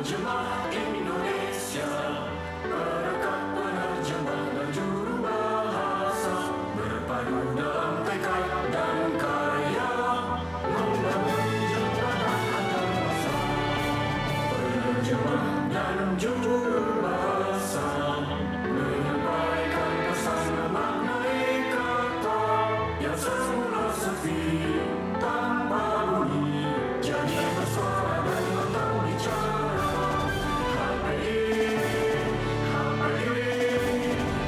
penerjemah Indonesia, perekat penerjemah dan juru bahasa, berpadu dalam tekad dan karya, membangun jembatan antar bangsa. Penerjemah dan juru bahasa, menyampaikan pesan memaknai kata yang semula sepi tanpa bunyi, jadi bersuara dan mentang bicara. HPI,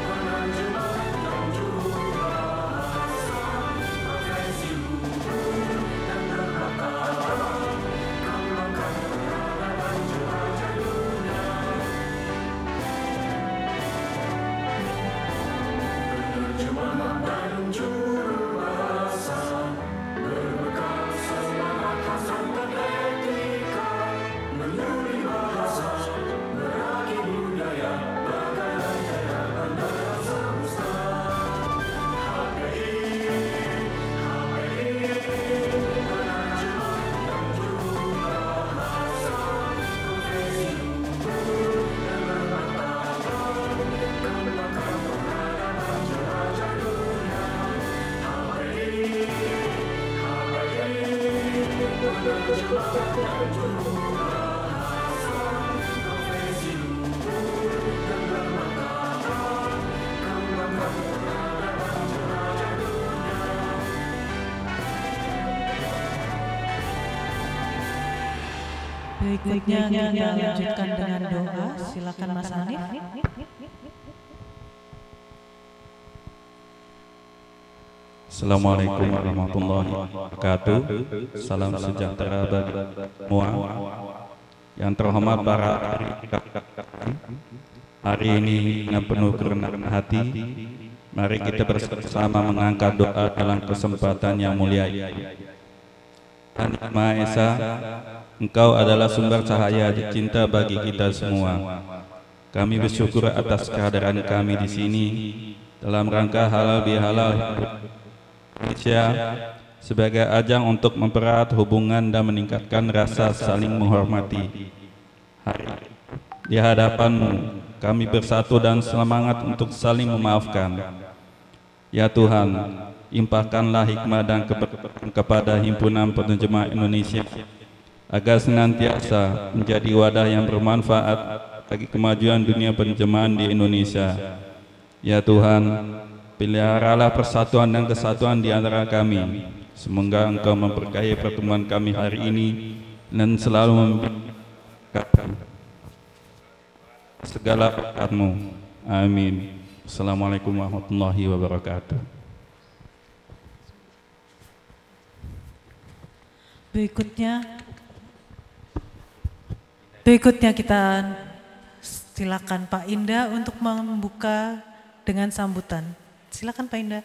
penerjemah dan juru bahasa, profesi luhur dan bermartabat, kembangkan peradaban jelajah dunia. Penerjemah dan juru bahasa, berbekal semangat hasrat dan etika, menyuri bahasa, meragi budaya, bagai lentera antara semesta. HPI, penerjemah dan juru bahasa, profesi luhur dan bermartabat, kembangkan peradaban jelajah dunia. HPI, penerjemah dan juru bahasa, profesi luhur dan bermartabat, kembangkan peradaban jelajah dunia. Berikutnya kita lanjutkan dengan doa. Silakan Mas Hanif. Assalamualaikum warahmatullahi wabarakatuh. Salam sejahtera bagi semua. Yang terhormat para hari ini dengan penuh kerendahan hati, mari kita bersama mengangkat doa dalam kesempatan yang mulia ini. Tuhan Yang Maha Esa, Engkau adalah sumber cahaya cinta bagi kita semua. Kami bersyukur atas kehadiran kami di sini dalam rangka halal bihalal Indonesia sebagai ajang untuk mempererat hubungan dan meningkatkan rasa saling menghormati. Hari di hadapan-Mu kami bersatu dan semangat untuk saling memaafkan. Ya Tuhan, limpahkanlah hikmah dan keberkahan kepada Himpunan Penerjemah Indonesia agar senantiasa menjadi wadah yang bermanfaat bagi kemajuan dunia penerjemahan di Indonesia. Ya Tuhan, peliharalah persatuan dan kesatuan di antara kami. Semoga Engkau memberkahi pertemuan kami hari ini dan selalu memberkati segala berkat-Mu. Amin. Assalamualaikum warahmatullahi wabarakatuh. Berikutnya kita silakan Pak Indah untuk membuka dengan sambutan. Silakan Pak Indah.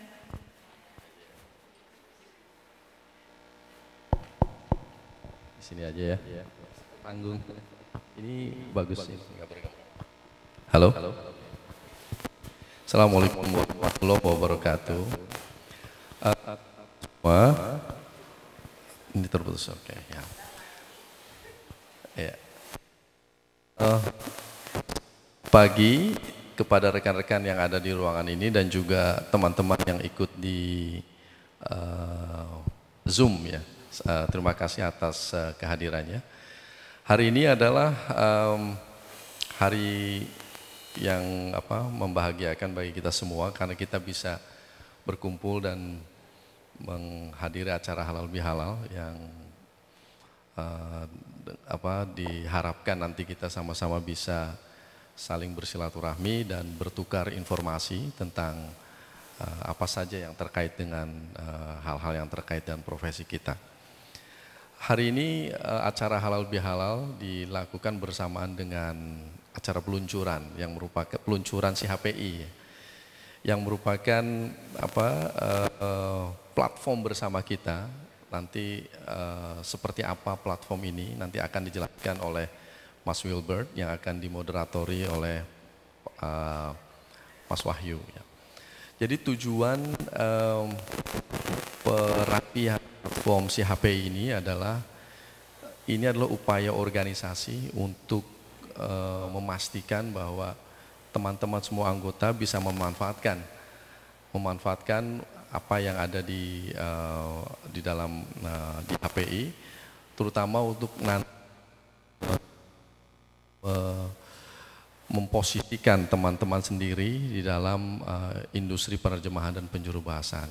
Di sini aja ya. Panggung. Ini bagus ya. Halo. Assalamualaikum warahmatullahi wabarakatuh. Semua. Ini terputus, oke ya. Ya. Pagi kepada rekan-rekan yang ada di ruangan ini dan juga teman-teman yang ikut di Zoom ya. Terima kasih atas kehadirannya. Hari ini adalah hari yang membahagiakan bagi kita semua karena kita bisa berkumpul dan menghadiri acara halal bihalal yang diharapkan nanti kita sama-sama bisa saling bersilaturahmi dan bertukar informasi tentang apa saja yang terkait dengan hal-hal yang terkait dengan profesi kita. Hari ini acara halal bihalal dilakukan bersamaan dengan acara peluncuran yang merupakan peluncuran CHPI yang merupakan platform bersama kita. Nanti seperti apa platform ini nanti akan dijelaskan oleh Mas Wilbert yang akan dimoderatori oleh Mas Wahyu. Jadi tujuan perapian platform CHPI ini adalah upaya organisasi untuk memastikan bahwa teman-teman semua anggota bisa memanfaatkan apa yang ada di dalam di HPI, terutama untuk memposisikan teman-teman sendiri di dalam industri penerjemahan dan penjurubahasan.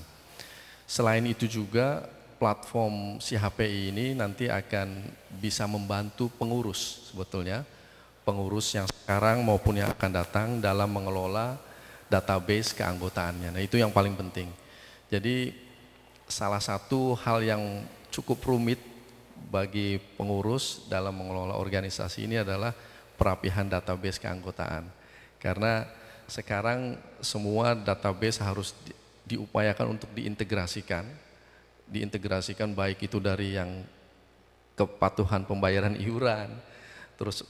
Selain itu juga platform si HPI ini nanti akan bisa membantu pengurus sebetulnya, pengurus yang sekarang maupun yang akan datang dalam mengelola database keanggotaannya. Nah itu yang paling penting. Jadi salah satu hal yang cukup rumit bagi pengurus dalam mengelola organisasi ini adalah perapihan database keanggotaan. Karena sekarang semua database harus diupayakan untuk diintegrasikan baik itu dari yang kepatuhan pembayaran iuran, terus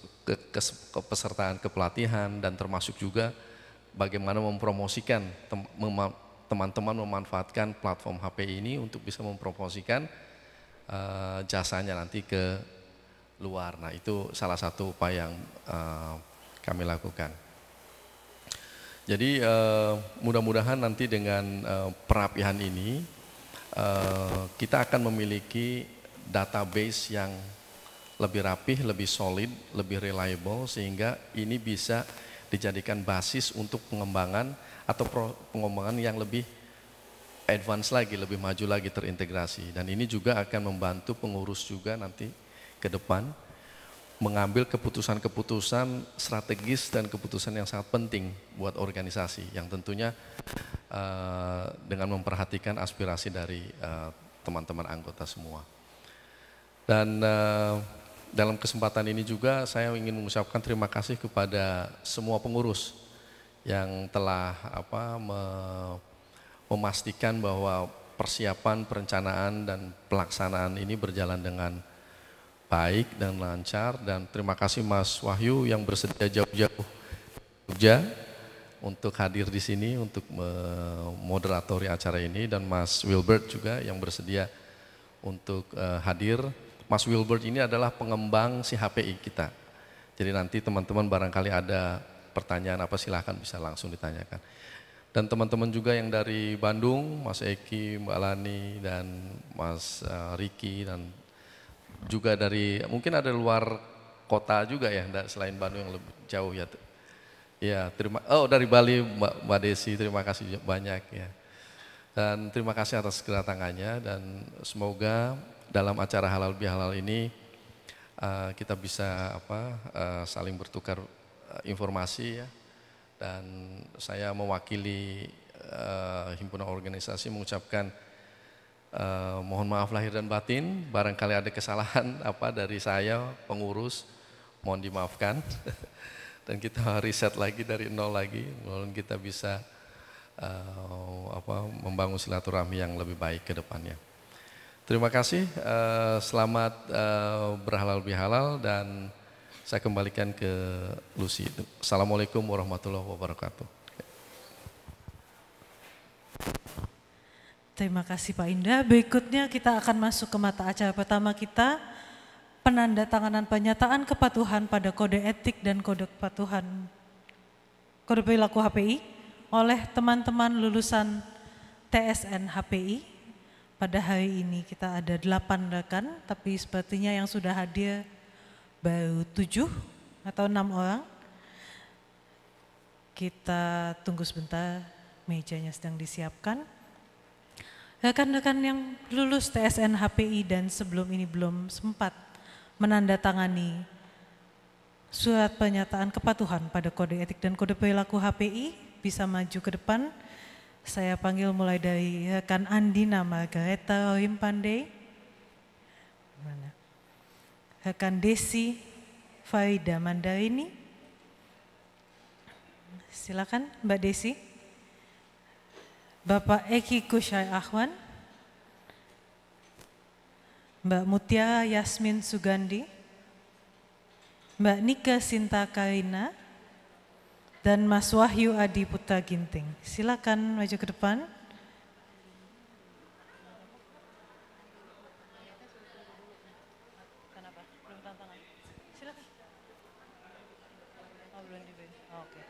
kepesertaan kepelatihan, dan termasuk juga bagaimana mempromosikan teman-teman memanfaatkan platform HPI ini untuk bisa mempromosikan jasanya nanti ke luar. Nah itu salah satu upaya yang kami lakukan. Jadi mudah-mudahan nanti dengan perapihan ini kita akan memiliki database yang lebih rapih, lebih solid, lebih reliable, sehingga ini bisa dijadikan basis untuk pengembangan atau pengembangan yang lebih advance lagi, lebih maju lagi, terintegrasi. Dan ini juga akan membantu pengurus juga nanti ke depan mengambil keputusan-keputusan strategis dan keputusan yang sangat penting buat organisasi, yang tentunya dengan memperhatikan aspirasi dari teman-teman anggota semua. Dan dalam kesempatan ini juga saya ingin mengucapkan terima kasih kepada semua pengurus yang telah memastikan bahwa persiapan, perencanaan, dan pelaksanaan ini berjalan dengan baik dan lancar. Dan terima kasih Mas Wahyu yang bersedia jauh-jauh Jogja untuk hadir di sini untuk memoderatori acara ini, dan Mas Wilbert juga yang bersedia untuk hadir. Mas Wilbert ini adalah pengembang si HPI kita. Jadi nanti teman-teman barangkali ada pertanyaan apa silahkan bisa langsung ditanyakan. Dan teman-teman juga yang dari Bandung, Mas Eki, Mbak Lani, dan Mas Riki, dan juga dari mungkin ada luar kota juga ya, selain Bandung yang lebih jauh ya. Ya, dari Bali Mbak Desi, terima kasih banyak ya. Dan terima kasih atas kedatangannya, dan semoga dalam acara halal bihalal ini kita bisa saling bertukar informasi ya. Dan saya mewakili himpunan organisasi mengucapkan mohon maaf lahir dan batin, barangkali ada kesalahan dari saya pengurus, mohon dimaafkan. Dan kita riset lagi dari nol lagi, mohon kita bisa membangun silaturahmi yang lebih baik ke depannya. Terima kasih, selamat berhalal bihalal, dan saya kembalikan ke Lucy. Assalamualaikum warahmatullahi wabarakatuh. Terima kasih Pak Indah. Berikutnya kita akan masuk ke mata acara pertama kita, penandatanganan pernyataan kepatuhan pada kode etik dan kode perilaku HPI oleh teman-teman lulusan TSN HPI. Pada hari ini kita ada 8 rekan, tapi sepertinya yang sudah hadir baru 7 atau 6 orang. Kita tunggu sebentar, mejanya sedang disiapkan. Rekan-rekan yang lulus TSN HPI dan sebelum ini belum sempat menandatangani surat pernyataan kepatuhan pada kode etik dan kode perilaku HPI bisa maju ke depan. Saya panggil mulai dari rekan Andina Margareta Rimpande, rekan Desi Farida Mandarini, silakan Mbak Desi, Bapak Eki Kusyai Ahwan, Mbak Mutiara Yasmin Sugandi, Mbak Nika Sinta Karina, dan Mas Wahyu Adi Putra Ginting. Silakan maju ke depan. Oke.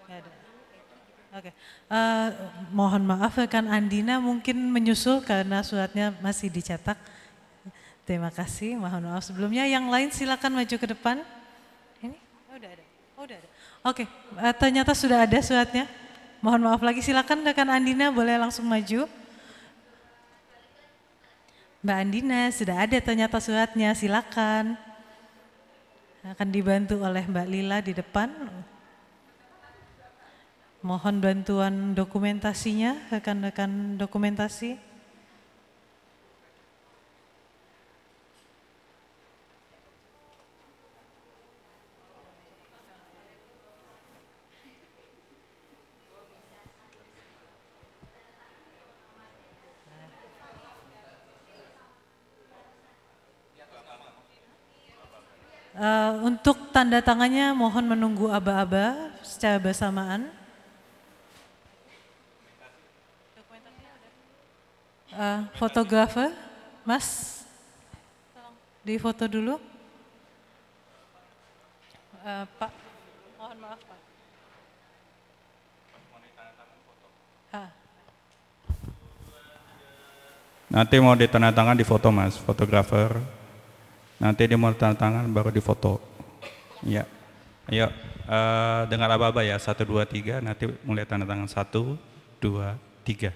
Nggak ada. Oke. Mohon maaf rekan Andina mungkin menyusul karena suratnya masih dicetak. Terima kasih, mohon maaf sebelumnya. Yang lain silakan maju ke depan. Ini udah ada. Udah ada. Oke, ternyata sudah ada suratnya. Mohon maaf lagi, silakan rekan Andina boleh langsung maju. Mbak Andina, sudah ada ternyata suratnya, silakan. Akan dibantu oleh Mbak Lila di depan. Mohon bantuan dokumentasinya, rekan-rekan dokumentasi. Untuk tanda tangannya mohon menunggu aba-aba secara bersamaan. Fotografer, Mas, tolong difoto dulu. Pak, mohon maaf Pak. Nanti mau ditandatangan di foto Mas, fotografer. Nanti dia mau tanda tangan baru difoto. Ya, ayo dengar aba-aba ya, 1, 2, 3. Nanti mulai tanda tangan 1, 2, 3.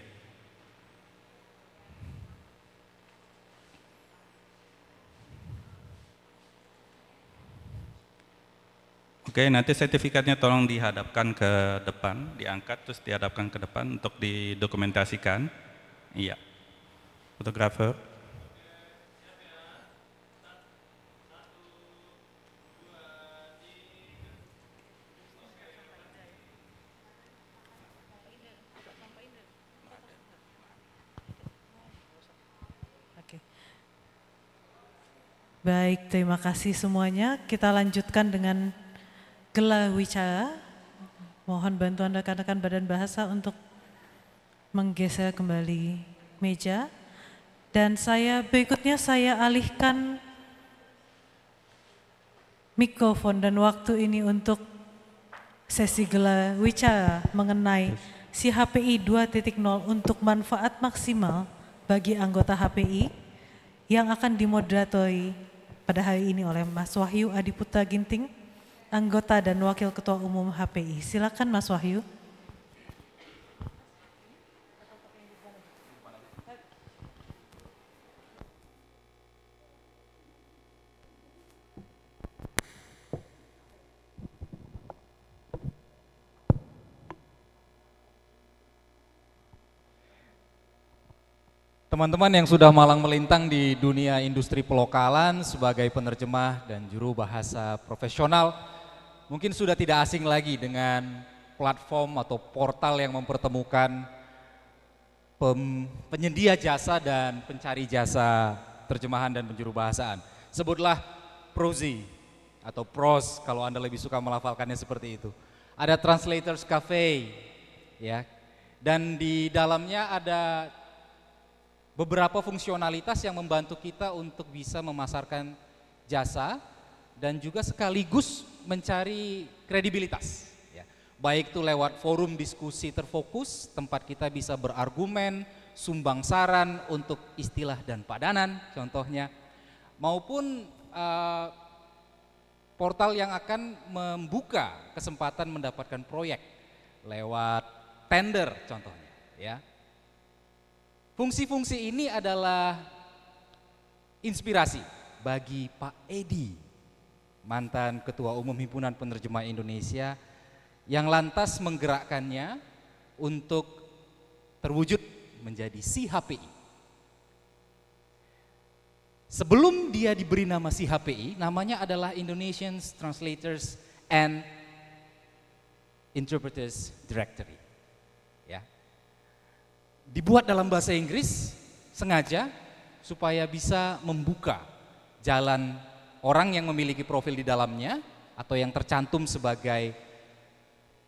Oke, nanti sertifikatnya tolong dihadapkan ke depan, diangkat terus dihadapkan ke depan untuk didokumentasikan. Iya, fotografer. Baik, terima kasih semuanya. Kita lanjutkan dengan gelar wicara. Mohon bantuan rekan-rekan Badan Bahasa untuk menggeser kembali meja. Dan berikutnya saya alihkan mikrofon dan waktu ini untuk sesi gelar wicara mengenai si HPI 2.0 untuk manfaat maksimal bagi anggota HPI yang akan dimoderatori pada hari ini oleh Mas Wahyu Adiputra Ginting, anggota dan Wakil Ketua Umum HPI. Silakan Mas Wahyu. Teman-teman yang sudah malang melintang di dunia industri pelokalan sebagai penerjemah dan juru bahasa profesional, mungkin sudah tidak asing lagi dengan platform atau portal yang mempertemukan penyedia jasa dan pencari jasa terjemahan dan penjuru bahasaan. Sebutlah Prozee atau Pros kalau Anda lebih suka melafalkannya seperti itu. Ada Translators Cafe, ya, dan di dalamnya ada beberapa fungsionalitas yang membantu kita untuk bisa memasarkan jasa dan juga sekaligus mencari kredibilitas. Ya. Baik itu lewat forum diskusi terfokus, tempat kita bisa berargumen, sumbang saran untuk istilah dan padanan contohnya, maupun portal yang akan membuka kesempatan mendapatkan proyek lewat tender contohnya. Ya. Fungsi-fungsi ini adalah inspirasi bagi Pak Edi, mantan Ketua Umum Himpunan Penerjemah Indonesia, yang lantas menggerakkannya untuk terwujud menjadi si HPI. Sebelum dia diberi nama si HPI, namanya adalah Indonesian Translators and Interpreters Directory. Ya. Dibuat dalam bahasa Inggris sengaja supaya bisa membuka jalan orang yang memiliki profil di dalamnya atau yang tercantum sebagai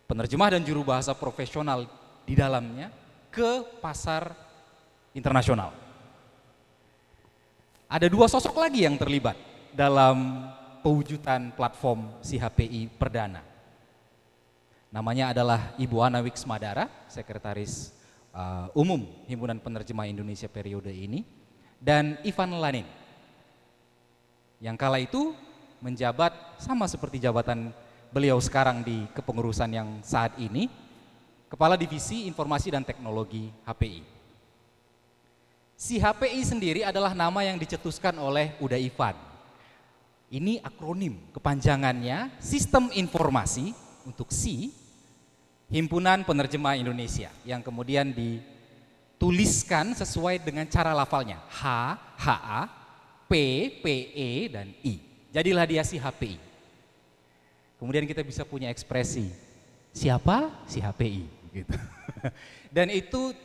penerjemah dan juru bahasa profesional di dalamnya ke pasar internasional. Ada dua sosok lagi yang terlibat dalam pewujudan platform si HPI perdana. Namanya adalah Ibu Ana Wiksmadara, Sekretaris Umum Himpunan Penerjemah Indonesia periode ini, dan Ivan Lanin, yang kala itu menjabat sama seperti jabatan beliau sekarang di kepengurusan yang saat ini, Kepala Divisi Informasi dan Teknologi HPI. Si HPI sendiri adalah nama yang dicetuskan oleh Uda Ivan. Ini akronim, kepanjangannya Sistem Informasi untuk SI, Himpunan Penerjemah Indonesia, yang kemudian dituliskan sesuai dengan cara lafalnya, H, HA, P, PE, dan I. Jadilah dia si HPI. Kemudian kita bisa punya ekspresi, siapa? Si HPI. Gitu. Dan itu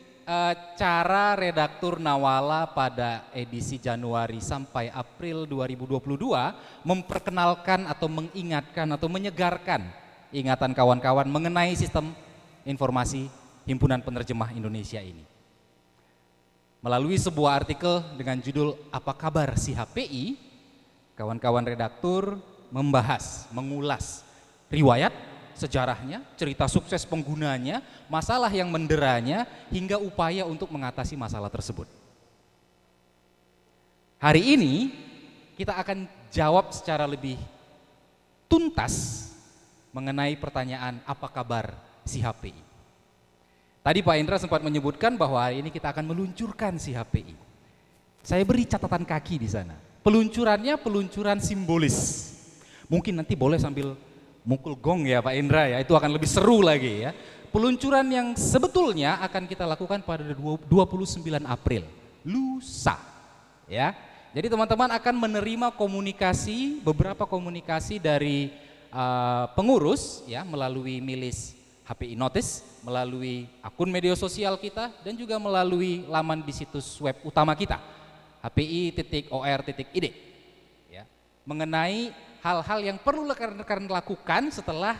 cara redaktur Nawala pada edisi Januari sampai April 2022 memperkenalkan atau mengingatkan atau menyegarkan ingatan kawan-kawan mengenai sistem informasi Himpunan Penerjemah Indonesia ini. Melalui sebuah artikel dengan judul Apa Kabar Si HPI, kawan-kawan redaktur membahas, mengulas riwayat, sejarahnya, cerita sukses penggunanya, masalah yang menderanya, hingga upaya untuk mengatasi masalah tersebut. Hari ini kita akan jawab secara lebih tuntas mengenai pertanyaan apa kabar si HPI. Tadi Pak Indra sempat menyebutkan bahwa hari ini kita akan meluncurkan si HPI. Saya beri catatan kaki di sana. Peluncurannya peluncuran simbolis. Mungkin nanti boleh sambil mukul gong ya Pak Indra ya, itu akan lebih seru lagi ya. Peluncuran yang sebetulnya akan kita lakukan pada 29 April, lusa ya. Jadi teman-teman akan menerima komunikasi, beberapa komunikasi dari pengurus ya, melalui milis HPI Notice, melalui akun media sosial kita, dan juga melalui laman di situs web utama kita, hpi.or.id ya, mengenai hal-hal yang perlu rekan-rekan lakukan setelah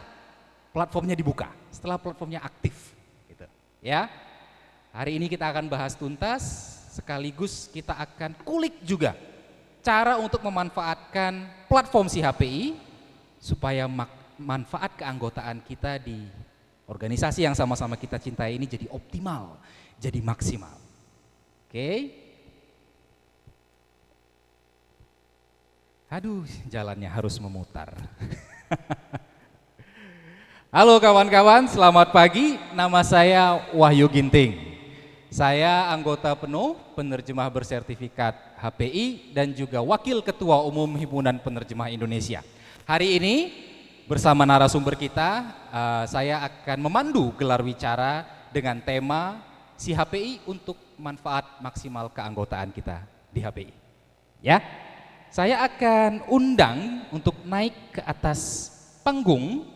platformnya dibuka, setelah platformnya aktif gitu. Ya. Hari ini kita akan bahas tuntas, sekaligus kita akan kulik juga cara untuk memanfaatkan platform si HPI supaya manfaat keanggotaan kita di organisasi yang sama-sama kita cintai ini jadi optimal, jadi maksimal. Oke. Aduh, jalannya harus memutar. Halo kawan-kawan, selamat pagi. Nama saya Wahyu Ginting. Saya anggota penuh penerjemah bersertifikat HPI dan juga Wakil Ketua Umum Himpunan Penerjemah Indonesia. Hari ini bersama narasumber kita, saya akan memandu gelar wicara dengan tema si HPI untuk manfaat maksimal keanggotaan kita di HPI. Ya, saya akan undang untuk naik ke atas panggung.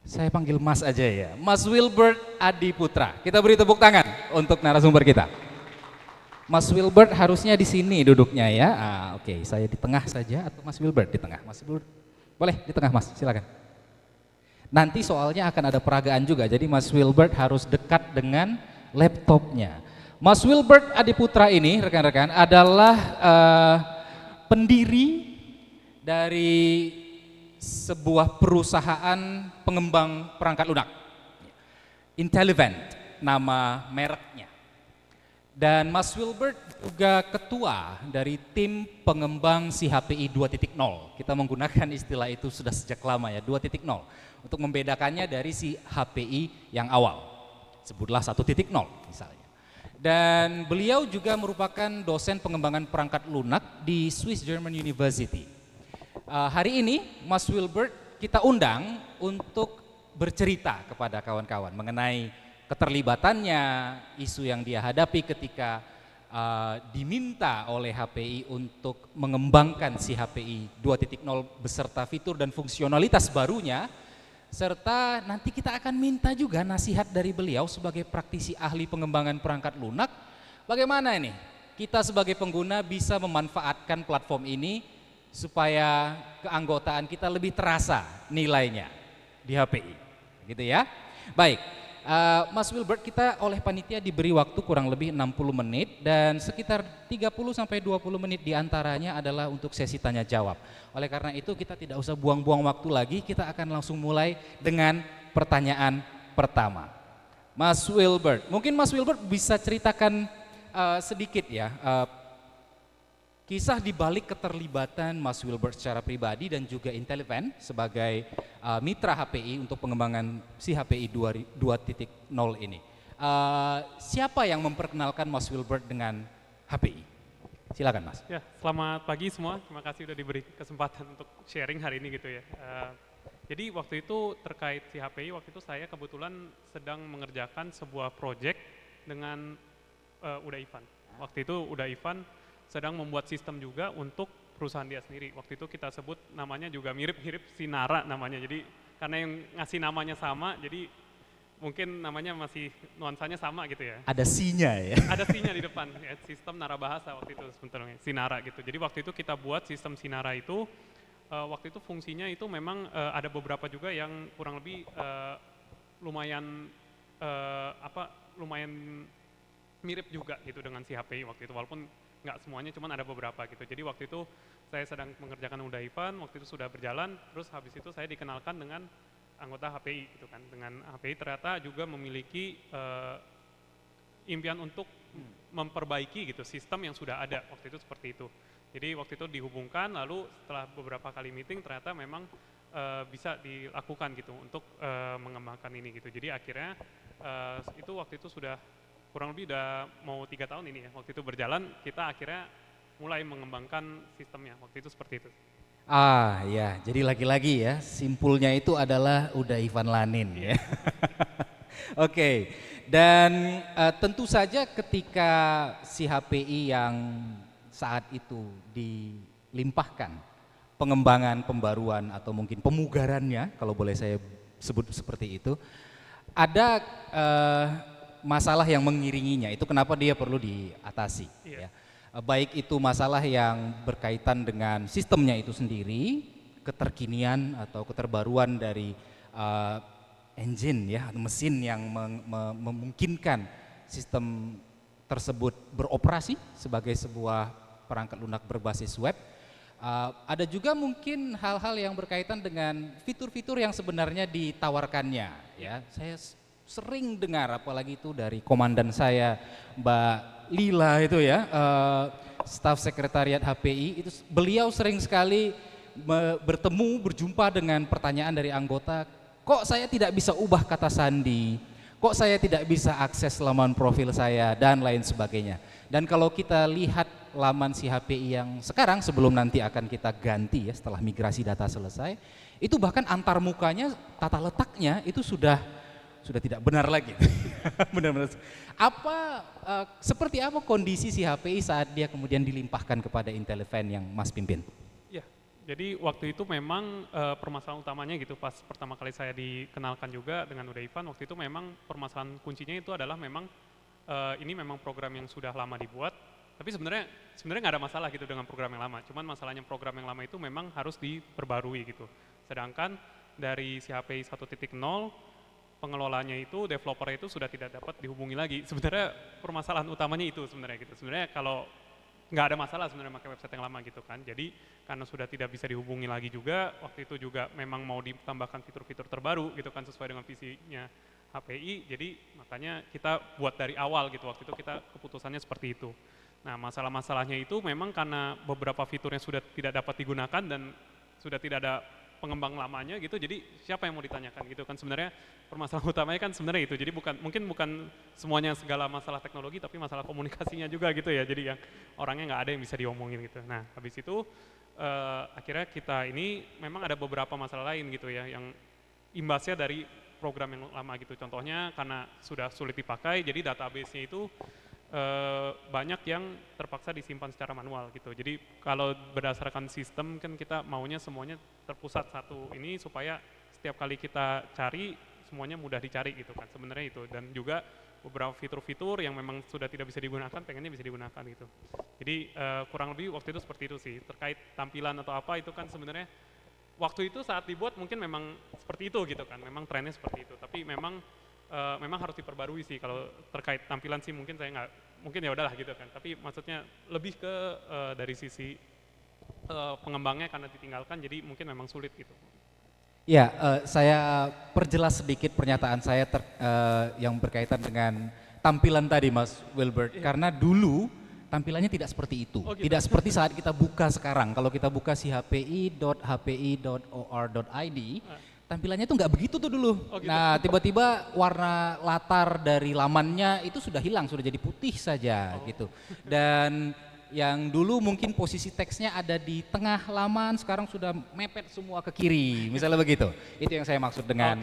Saya panggil Mas aja ya, Mas Wilbert Adi Putra. Kita beri tepuk tangan untuk narasumber kita. Mas Wilbert harusnya di sini duduknya ya. Oke, saya di tengah saja atau Mas Wilbert di tengah? Mas Wilbert, boleh di tengah Mas, silakan. Nanti soalnya akan ada peragaan juga, jadi Mas Wilbert harus dekat dengan laptopnya. Mas Wilbert Adi Putra ini rekan-rekan adalah pendiri dari sebuah perusahaan pengembang perangkat lunak, Intellivent nama mereknya. Dan Mas Wilbert juga ketua dari tim pengembang si HPI 2.0. Kita menggunakan istilah itu sudah sejak lama ya, 2.0, untuk membedakannya dari si HPI yang awal. Sebutlah 1.0 misalnya. Dan beliau juga merupakan dosen pengembangan perangkat lunak di Swiss German University. Hari ini Mas Wilbert kita undang untuk bercerita kepada kawan-kawan mengenai keterlibatannya, isu yang dia hadapi ketika diminta oleh HPI untuk mengembangkan si HPI 2.0 beserta fitur dan fungsionalitas barunya, serta nanti kita akan minta juga nasihat dari beliau sebagai praktisi ahli pengembangan perangkat lunak, bagaimana ini kita sebagai pengguna bisa memanfaatkan platform ini supaya keanggotaan kita lebih terasa nilainya di HPI, gitu ya. Baik, Mas Wilbert, kita oleh panitia diberi waktu kurang lebih 60 menit dan sekitar 30 sampai 20 menit diantaranya adalah untuk sesi tanya jawab. Oleh karena itu kita tidak usah buang-buang waktu lagi, kita akan langsung mulai dengan pertanyaan pertama. Mas Wilbert, mungkin Mas Wilbert bisa ceritakan sedikit ya, kisah di balik keterlibatan Mas Wilbert secara pribadi dan juga Intellivan sebagai mitra HPI untuk pengembangan si HPI 2.0 ini. Siapa yang memperkenalkan Mas Wilbert dengan HPI? Silakan Mas. Ya, selamat pagi semua. Terima kasih sudah diberi kesempatan untuk sharing hari ini gitu ya. Jadi waktu itu terkait si HPI, waktu itu saya kebetulan sedang mengerjakan sebuah project dengan Uda Ivan. Waktu itu Uda Ivan sedang membuat sistem juga untuk perusahaan dia sendiri. Waktu itu kita sebut namanya juga mirip-mirip Sinara namanya. Jadi karena yang ngasih namanya sama, jadi mungkin namanya masih nuansanya sama gitu ya. Ada C-nya ya? Ada C-nya di depan, ya, sistem narabahasa waktu itu sebenarnya, Sinara gitu. Jadi waktu itu kita buat sistem Sinara itu, waktu itu fungsinya itu memang ada beberapa juga yang kurang lebih lumayan lumayan mirip juga gitu dengan si HPI waktu itu, walaupun nggak semuanya, cuman ada beberapa gitu. Jadi waktu itu saya sedang mengerjakan Uda Ivan, waktu itu sudah berjalan, terus habis itu saya dikenalkan dengan anggota HPI gitu kan. Dengan HPI ternyata juga memiliki impian untuk memperbaiki gitu sistem yang sudah ada, waktu itu seperti itu. Jadi waktu itu dihubungkan, lalu setelah beberapa kali meeting ternyata memang bisa dilakukan gitu untuk mengembangkan ini gitu. Jadi akhirnya itu waktu itu sudah kurang lebih udah mau 3 tahun ini ya, waktu itu berjalan, kita akhirnya mulai mengembangkan sistemnya, waktu itu seperti itu. Ya, jadi lagi-lagi ya, simpulnya itu adalah Uda Ivan Lanin ya. Oke, dan tentu saja ketika si HPI yang saat itu dilimpahkan pengembangan, pembaruan atau mungkin pemugarannya, kalau boleh saya sebut seperti itu, ada masalah yang mengiringinya, itu kenapa dia perlu diatasi. Ya. Baik itu masalah yang berkaitan dengan sistemnya itu sendiri, keterkinian atau keterbaruan dari engine ya, mesin yang memungkinkan sistem tersebut beroperasi sebagai sebuah perangkat lunak berbasis web. Ada juga mungkin hal-hal yang berkaitan dengan fitur-fitur yang sebenarnya ditawarkannya. Ya, saya sering dengar, apalagi itu dari komandan saya Mbak Lila itu ya, staf sekretariat HPI, itu beliau sering sekali berjumpa dengan pertanyaan dari anggota, kok saya tidak bisa ubah kata sandi, kok saya tidak bisa akses laman profil saya, dan lain sebagainya. Dan kalau kita lihat laman si HPI yang sekarang, sebelum nanti akan kita ganti ya setelah migrasi data selesai, itu bahkan antar mukanya, tata letaknya itu sudah tidak benar lagi. Benar-benar. Seperti apa kondisi si HPI saat dia kemudian dilimpahkan kepada Intellivan yang Mas pimpin? Ya, jadi waktu itu memang permasalahan utamanya gitu, pas pertama kali saya dikenalkan juga dengan Uda Ivan, waktu itu memang permasalahan kuncinya itu adalah memang ini memang program yang sudah lama dibuat, tapi sebenarnya nggak ada masalah gitu dengan program yang lama, cuman masalahnya program yang lama itu memang harus diperbarui gitu. Sedangkan dari si HPI 1.0, pengelolanya itu, developernya itu sudah tidak dapat dihubungi lagi. Sebenarnya permasalahan utamanya itu sebenarnya gitu. Sebenarnya kalau nggak ada masalah sebenarnya pakai website yang lama gitu kan. Jadi karena sudah tidak bisa dihubungi lagi juga, waktu itu juga memang mau ditambahkan fitur-fitur terbaru gitu kan sesuai dengan visinya HPI. Jadi makanya kita buat dari awal gitu. Waktu itu kita keputusannya seperti itu. Nah, masalah-masalahnya itu memang karena beberapa fiturnya sudah tidak dapat digunakan dan sudah tidak ada pengembang lamanya gitu, jadi siapa yang mau ditanyakan gitu kan. Sebenarnya permasalahan utamanya kan sebenarnya itu, jadi mungkin bukan semuanya segala masalah teknologi, tapi masalah komunikasinya juga gitu ya, jadi yang orangnya nggak ada yang bisa diomongin gitu. Nah habis itu akhirnya kita ini memang ada beberapa masalah lain gitu ya, yang imbasnya dari program yang lama gitu. Contohnya karena sudah sulit dipakai, jadi database-nya itu banyak yang terpaksa disimpan secara manual gitu. Jadi kalau berdasarkan sistem kan kita maunya semuanya terpusat satu ini supaya setiap kali kita cari semuanya mudah dicari gitu kan, sebenarnya itu. Dan juga beberapa fitur-fitur yang memang sudah tidak bisa digunakan pengennya bisa digunakan gitu. Jadi kurang lebih waktu itu seperti itu sih. Terkait tampilan atau apa itu kan sebenarnya waktu itu saat dibuat mungkin memang seperti itu gitu kan, memang trennya seperti itu. Tapi memang memang harus diperbarui sih. Kalau terkait tampilan sih mungkin saya nggak, mungkin ya udahlah gitu kan. Tapi maksudnya lebih ke dari sisi pengembangnya karena ditinggalkan, jadi mungkin memang sulit gitu. Ya, saya perjelas sedikit pernyataan saya yang berkaitan dengan tampilan tadi Mas Wilbert. Karena dulu tampilannya tidak seperti itu. Oh, gitu. Tidak seperti saat kita buka sekarang. Kalau kita buka chpi.hpi.or.id, tampilannya itu nggak begitu tuh dulu. Oh, gitu. Nah, tiba-tiba warna latar dari lamannya itu sudah hilang, sudah jadi putih saja gitu. Dan yang dulu mungkin posisi teksnya ada di tengah laman, sekarang sudah mepet semua ke kiri, misalnya begitu. Itu yang saya maksud dengan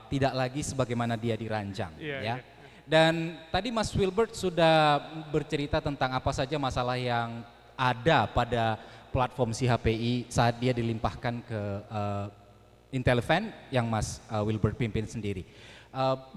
tidak lagi sebagaimana dia dirancang. Ya. Dan tadi Mas Wilbert sudah bercerita tentang apa saja masalah yang ada pada platform si HPI saat dia dilimpahkan ke Intelevent yang Mas Wilbert pimpin sendiri.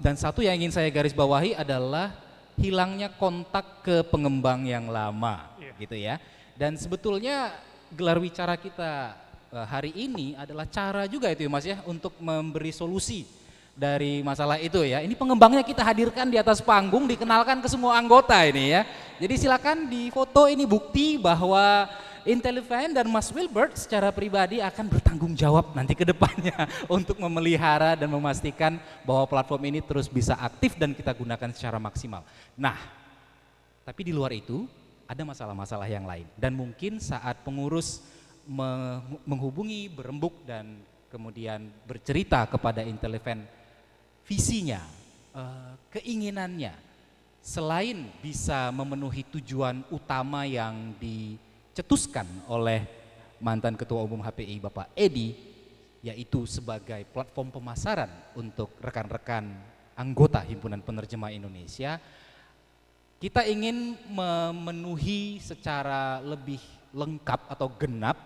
Dan satu yang ingin saya garis bawahi adalah hilangnya kontak ke pengembang yang lama, gitu ya. Dan sebetulnya gelar wicara kita hari ini adalah cara juga itu ya Mas ya, untuk memberi solusi dari masalah itu ya. Ini pengembangnya kita hadirkan di atas panggung, dikenalkan ke semua anggota ini ya. Jadi silakan difoto, ini bukti bahwa Intelevent dan Mas Wilbert secara pribadi akan bertanggung jawab nanti ke depannya untuk memelihara dan memastikan bahwa platform ini terus bisa aktif dan kita gunakan secara maksimal. Nah, tapi di luar itu ada masalah-masalah yang lain dan mungkin saat pengurus menghubungi, berembuk dan kemudian bercerita kepada Intelevent visinya, keinginannya, selain bisa memenuhi tujuan utama yang dicetuskan oleh mantan Ketua Umum HPI Bapak Edi, yaitu sebagai platform pemasaran untuk rekan-rekan anggota Himpunan Penerjemah Indonesia, kita ingin memenuhi secara lebih lengkap atau genap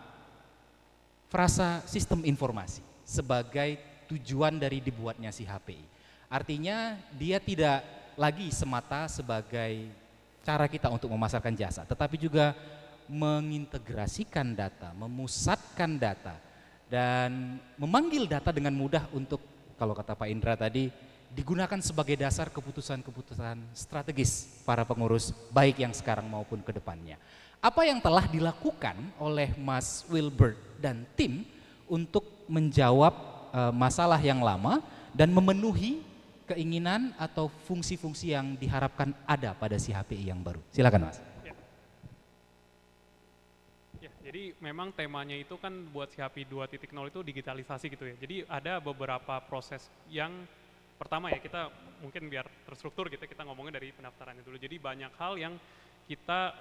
frasa sistem informasi sebagai tujuan dari dibuatnya si HPI. Artinya dia tidak lagi semata sebagai cara kita untuk memasarkan jasa, tetapi juga mengintegrasikan data, memusatkan data, dan memanggil data dengan mudah untuk, kalau kata Pak Indra tadi, digunakan sebagai dasar keputusan-keputusan strategis para pengurus, baik yang sekarang maupun ke depannya. Apa yang telah dilakukan oleh Mas Wilbert dan tim untuk menjawab masalah yang lama dan memenuhi keinginan atau fungsi-fungsi yang diharapkan ada pada si HPI yang baru. Silakan Mas. Jadi memang temanya itu kan buat si HPI 2.0 itu digitalisasi gitu ya. Jadi ada beberapa proses yang pertama ya, kita mungkin biar terstruktur gitu, kita ngomongin dari pendaftarannya dulu. Jadi banyak hal yang kita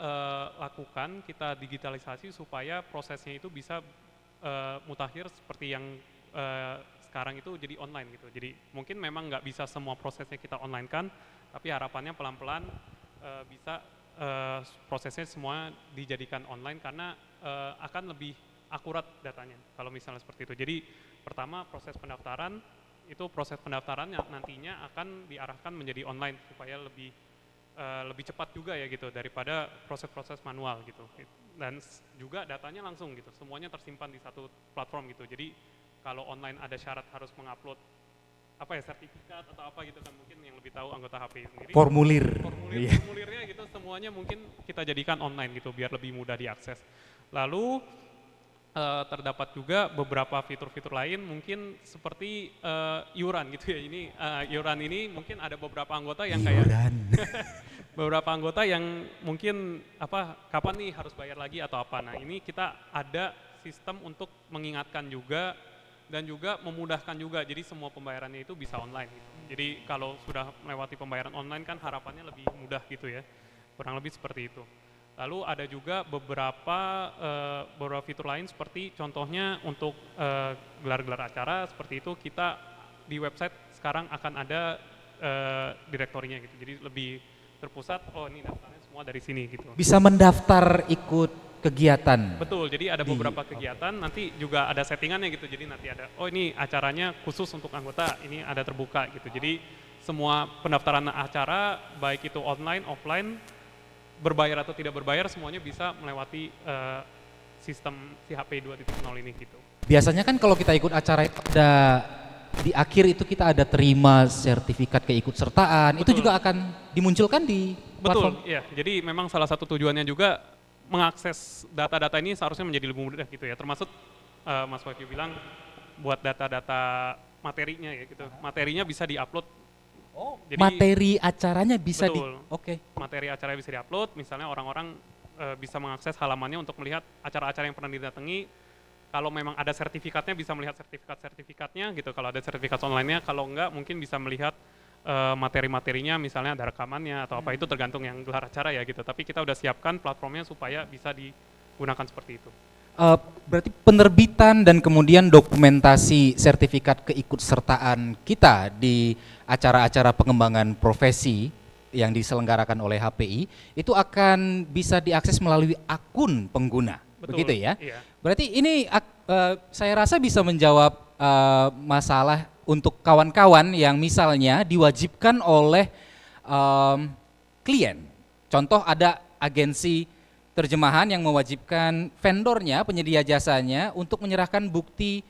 lakukan, kita digitalisasi supaya prosesnya itu bisa mutakhir seperti yang sekarang itu jadi online gitu. Jadi mungkin memang nggak bisa semua prosesnya kita online kan, tapi harapannya pelan-pelan bisa prosesnya semua dijadikan online karena akan lebih akurat datanya kalau misalnya seperti itu. Jadi pertama proses pendaftaran yang nantinya akan diarahkan menjadi online supaya lebih cepat juga ya gitu daripada proses-proses manual gitu. Dan juga datanya langsung gitu, semuanya tersimpan di satu platform gitu. Jadi kalau online ada syarat harus mengupload sertifikat atau apa gitu kan, mungkin yang lebih tahu anggota HPI sendiri. Formulirnya gitu semuanya mungkin kita jadikan online gitu biar lebih mudah diakses. Lalu terdapat juga beberapa fitur-fitur lain mungkin seperti iuran gitu ya. Ini iuran ini mungkin ada beberapa anggota yang beberapa anggota yang mungkin kapan nih harus bayar lagi atau apa. Nah, ini kita ada sistem untuk mengingatkan juga dan juga memudahkan juga, jadi semua pembayarannya itu bisa online gitu. Jadi kalau sudah melewati pembayaran online kan harapannya lebih mudah gitu ya, kurang lebih seperti itu. Lalu ada juga beberapa fitur lain seperti contohnya untuk gelar-gelar acara seperti itu, kita di website sekarang akan ada direktorinya gitu, jadi lebih terpusat, oh ini daftarnya semua dari sini gitu. Bisa mendaftar ikut kegiatan. Betul, jadi ada beberapa kegiatan, nanti juga ada settingannya gitu, jadi nanti ada, oh ini acaranya khusus untuk anggota, ini ada terbuka gitu. Jadi semua pendaftaran acara, baik itu online, offline, berbayar atau tidak berbayar, semuanya bisa melewati sistem si HPI 2.0 ini gitu. Biasanya kan kalau kita ikut acara itu ada di akhir itu kita ada terima sertifikat keikutsertaan, itu Betul. juga akan dimunculkan di platform. Betul, iya. Jadi memang salah satu tujuannya juga mengakses data-data ini seharusnya menjadi lebih mudah gitu ya. Termasuk Mas Wahyu bilang buat data-data materinya ya gitu. Materinya bisa diupload. Jadi, Materi acaranya bisa betul. Oke. Materi acaranya bisa diupload, misalnya orang-orang bisa mengakses halamannya untuk melihat acara-acara yang pernah didatangi. Kalau memang ada sertifikatnya bisa melihat sertifikatnya gitu. Kalau ada sertifikat online-nya, kalau enggak mungkin bisa melihat materi-materinya, misalnya ada rekamannya atau apa, itu tergantung yang gelar acara ya gitu. Tapi kita udah siapkan platformnya supaya bisa digunakan seperti itu. Berarti penerbitan dan kemudian dokumentasi sertifikat keikutsertaan kita di acara-acara pengembangan profesi yang diselenggarakan oleh HPI itu akan bisa diakses melalui akun pengguna. Betul, Begitu ya? iya. Berarti ini saya rasa bisa menjawab masalah untuk kawan-kawan yang misalnya diwajibkan oleh klien. Contoh ada agensi terjemahan yang mewajibkan vendornya, penyedia jasanya untuk menyerahkan bukti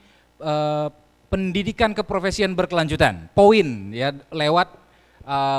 pendidikan keprofesian berkelanjutan, poin ya lewat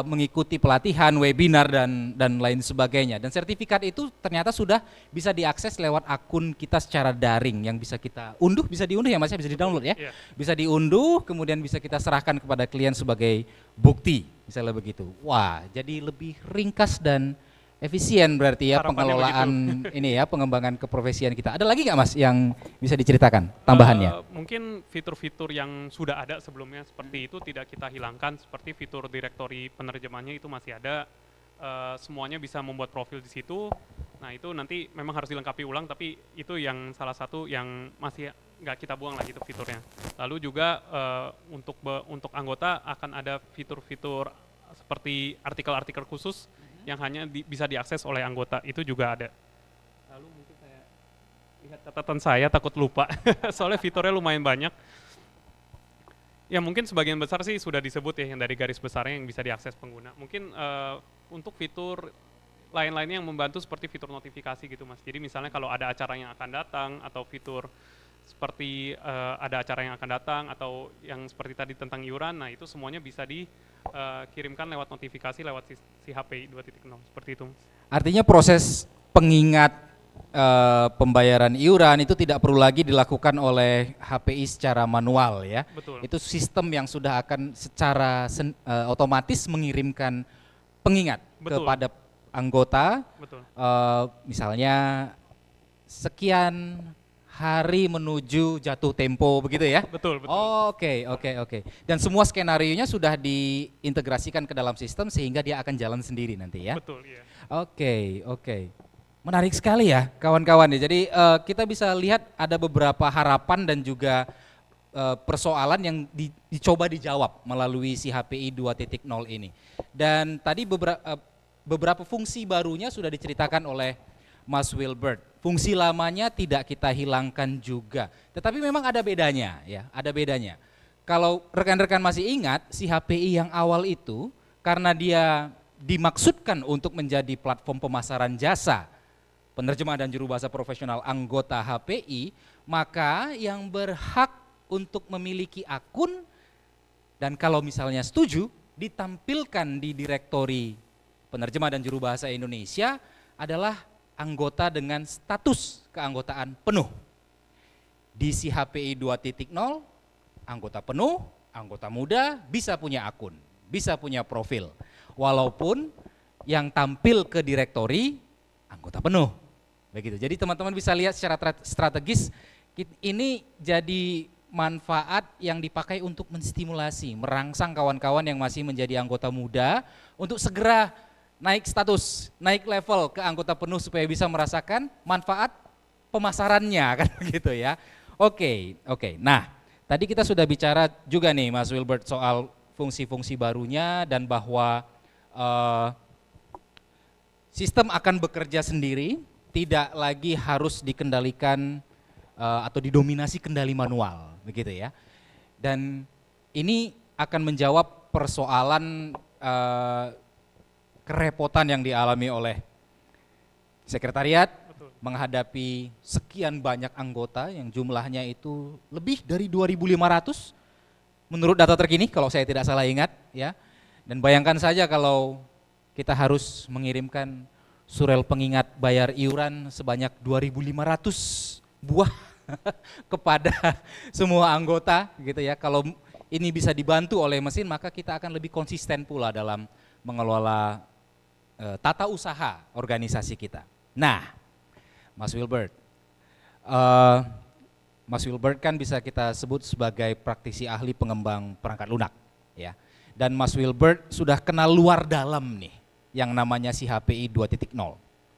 mengikuti pelatihan, webinar dan lain sebagainya. Dan sertifikat itu ternyata sudah bisa diakses lewat akun kita secara daring yang bisa kita unduh, bisa diunduh ya Mas, bisa di-download ya. Iya. Bisa diunduh, kemudian bisa kita serahkan kepada klien sebagai bukti, misalnya begitu. Wah, jadi lebih ringkas dan efisien berarti ya Harapannya pengelolaan ini ya, pengembangan keprofesian kita. Ada lagi nggak Mas yang bisa diceritakan tambahannya? Mungkin fitur-fitur yang sudah ada sebelumnya seperti itu tidak kita hilangkan, seperti fitur direktori penerjemahnya itu masih ada. Semuanya bisa membuat profil di situ. Nah itu nanti memang harus dilengkapi ulang, tapi itu yang salah satu yang masih nggak kita buang lah itu fiturnya. Lalu juga untuk anggota akan ada fitur-fitur seperti artikel-artikel khusus yang hanya bisa diakses oleh anggota, itu juga ada. Lalu mungkin saya lihat catatan saya, takut lupa, soalnya fiturnya lumayan banyak. Ya mungkin sebagian besar sih sudah disebut ya, yang dari garis besarnya yang bisa diakses pengguna. Mungkin untuk fitur lain-lainnya yang membantu seperti fitur notifikasi gitu Mas. Jadi misalnya kalau ada acara yang akan datang, atau fitur seperti ada acara yang akan datang, atau yang seperti tadi tentang iuran, nah itu semuanya bisa dikirimkan lewat notifikasi lewat si HPI 2.0 seperti itu. Artinya proses pengingat pembayaran iuran itu tidak perlu lagi dilakukan oleh HPI secara manual ya. Betul. Itu sistem yang sudah akan secara otomatis mengirimkan pengingat Betul. kepada anggota. Betul. Misalnya sekian hari menuju jatuh tempo begitu ya. Betul, betul. Oke. Dan semua skenarionya sudah diintegrasikan ke dalam sistem sehingga dia akan jalan sendiri nanti ya. Betul, iya. Oke. Menarik sekali ya kawan-kawan ya. Jadi kita bisa lihat ada beberapa harapan dan juga persoalan yang dicoba dijawab melalui si HPI 2.0 ini. Dan tadi beberapa fungsi barunya sudah diceritakan oleh Mas Wilbert. Fungsi lamanya tidak kita hilangkan juga. Tetapi memang ada bedanya ya, ada bedanya. Kalau rekan-rekan masih ingat, si HPI yang awal itu karena dia dimaksudkan untuk menjadi platform pemasaran jasa penerjemah dan juru bahasa profesional anggota HPI, maka yang berhak untuk memiliki akun dan kalau misalnya setuju ditampilkan di direktori penerjemah dan juru bahasa Indonesia adalah anggota dengan status keanggotaan penuh. Di si HPI 2.0, anggota penuh, anggota muda bisa punya akun, bisa punya profil. Walaupun yang tampil ke direktori anggota penuh. Begitu. Jadi teman-teman bisa lihat secara strategis ini jadi manfaat yang dipakai untuk menstimulasi, merangsang kawan-kawan yang masih menjadi anggota muda untuk segera naik status, naik level ke anggota penuh supaya bisa merasakan manfaat pemasarannya kan begitu ya. Oke. Nah, tadi kita sudah bicara juga nih Mas Wilbert soal fungsi-fungsi barunya dan bahwa sistem akan bekerja sendiri, tidak lagi harus dikendalikan atau didominasi kendali manual begitu ya. Dan ini akan menjawab persoalan kerepotan yang dialami oleh sekretariat. Betul. Menghadapi sekian banyak anggota yang jumlahnya itu lebih dari 2.500 menurut data terkini kalau saya tidak salah ingat ya. Dan bayangkan saja kalau kita harus mengirimkan surel pengingat bayar iuran sebanyak 2.500 buah kepada semua anggota gitu ya. Kalau ini bisa dibantu oleh mesin, maka kita akan lebih konsisten pula dalam mengelola tata usaha organisasi kita. Nah, Mas Wilbert, Mas Wilbert kan bisa kita sebut sebagai praktisi ahli pengembang perangkat lunak ya. Dan Mas Wilbert sudah kenal luar dalam nih yang namanya si HPI 2.0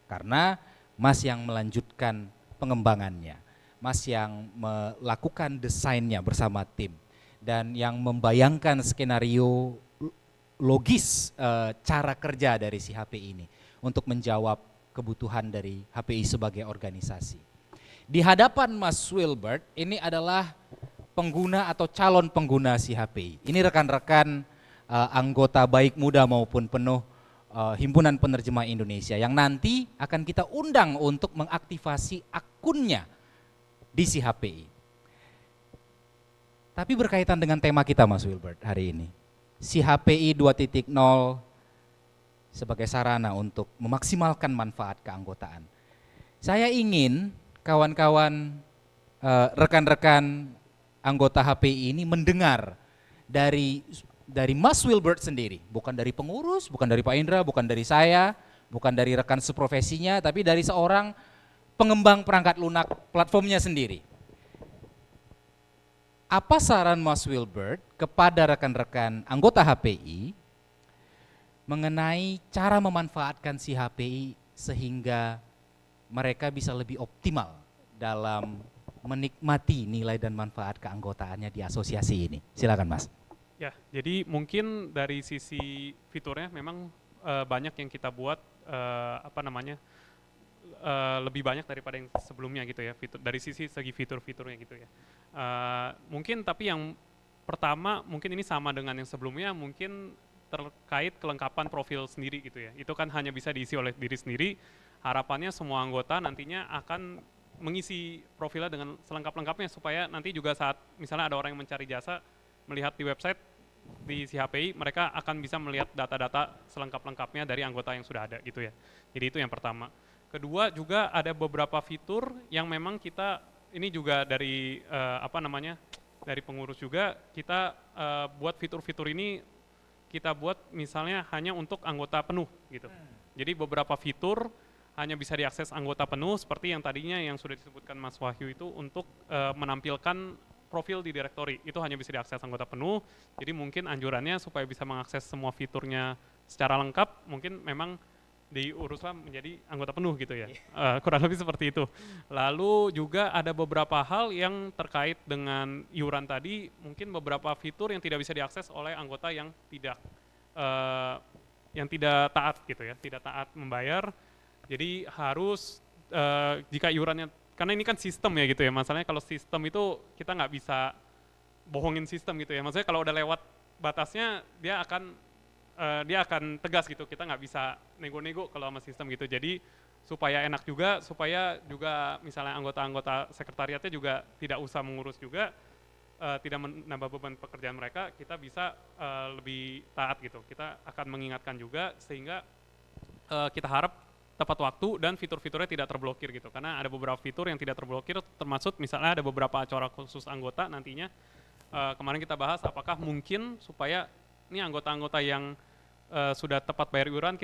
karena Mas yang melanjutkan pengembangannya, Mas yang melakukan desainnya bersama tim dan yang membayangkan skenario logis cara kerja dari si HPI ini untuk menjawab kebutuhan dari HPI sebagai organisasi. Di hadapan Mas Wilbert ini adalah pengguna atau calon pengguna si HPI. Ini rekan-rekan anggota baik muda maupun penuh Himpunan Penerjemah Indonesia yang nanti akan kita undang untuk mengaktifasi akunnya di si HPI. Tapi berkaitan dengan tema kita Mas Wilbert hari ini, si HPI 2.0 sebagai sarana untuk memaksimalkan manfaat keanggotaan. Saya ingin kawan-kawan rekan-rekan anggota HPI ini mendengar dari Mas Wilbert sendiri, bukan dari pengurus, bukan dari Pak Indra, bukan dari saya, bukan dari rekan seprofesinya, tapi dari seorang pengembang perangkat lunak platformnya sendiri. Apa saran Mas Wilbert kepada rekan-rekan anggota HPI mengenai cara memanfaatkan si HPI sehingga mereka bisa lebih optimal dalam menikmati nilai dan manfaat keanggotaannya di asosiasi ini? Silakan Mas. Ya, jadi mungkin dari sisi fiturnya memang banyak yang kita buat lebih banyak daripada yang sebelumnya gitu ya, dari sisi segi fitur-fiturnya gitu ya. Mungkin tapi yang pertama mungkin ini sama dengan yang sebelumnya, mungkin terkait kelengkapan profil sendiri gitu ya. Itu kan hanya bisa diisi oleh diri sendiri. Harapannya semua anggota nantinya akan mengisi profilnya dengan selengkap-lengkapnya supaya nanti juga saat misalnya ada orang yang mencari jasa melihat di website di si HPI, mereka akan bisa melihat data-data selengkap-lengkapnya dari anggota yang sudah ada gitu ya. Jadi itu yang pertama. Kedua juga ada beberapa fitur yang memang kita ini juga dari dari pengurus juga kita buat fitur-fitur ini kita buat misalnya hanya untuk anggota penuh gitu. Jadi beberapa fitur hanya bisa diakses anggota penuh seperti yang tadinya yang sudah disebutkan Mas Wahyu itu untuk menampilkan profil di directory, itu hanya bisa diakses anggota penuh. Jadi mungkin anjurannya supaya bisa mengakses semua fiturnya secara lengkap, mungkin memang diuruslah menjadi anggota penuh gitu ya. Kurang lebih seperti itu. Lalu juga ada beberapa hal yang terkait dengan iuran tadi, mungkin beberapa fitur yang tidak bisa diakses oleh anggota yang tidak taat gitu ya, tidak taat membayar. Jadi harus jika iurannya, karena ini kan sistem ya gitu ya, masalahnya kalau sistem itu kita nggak bisa bohongin sistem gitu ya, maksudnya kalau udah lewat batasnya dia akan tegas gitu, kita nggak bisa nego-nego kalau sama sistem gitu. Jadi supaya enak juga, supaya juga misalnya anggota-anggota sekretariatnya juga tidak usah mengurus juga, tidak menambah beban pekerjaan mereka, kita bisa lebih taat gitu. Kita akan mengingatkan juga sehingga kita harap tepat waktu dan fitur-fiturnya tidak terblokir gitu, karena ada beberapa fitur yang tidak terblokir, termasuk misalnya ada beberapa acara khusus anggota nantinya. Kemarin kita bahas apakah mungkin supaya ini anggota-anggota yang sudah tepat bayar iuran,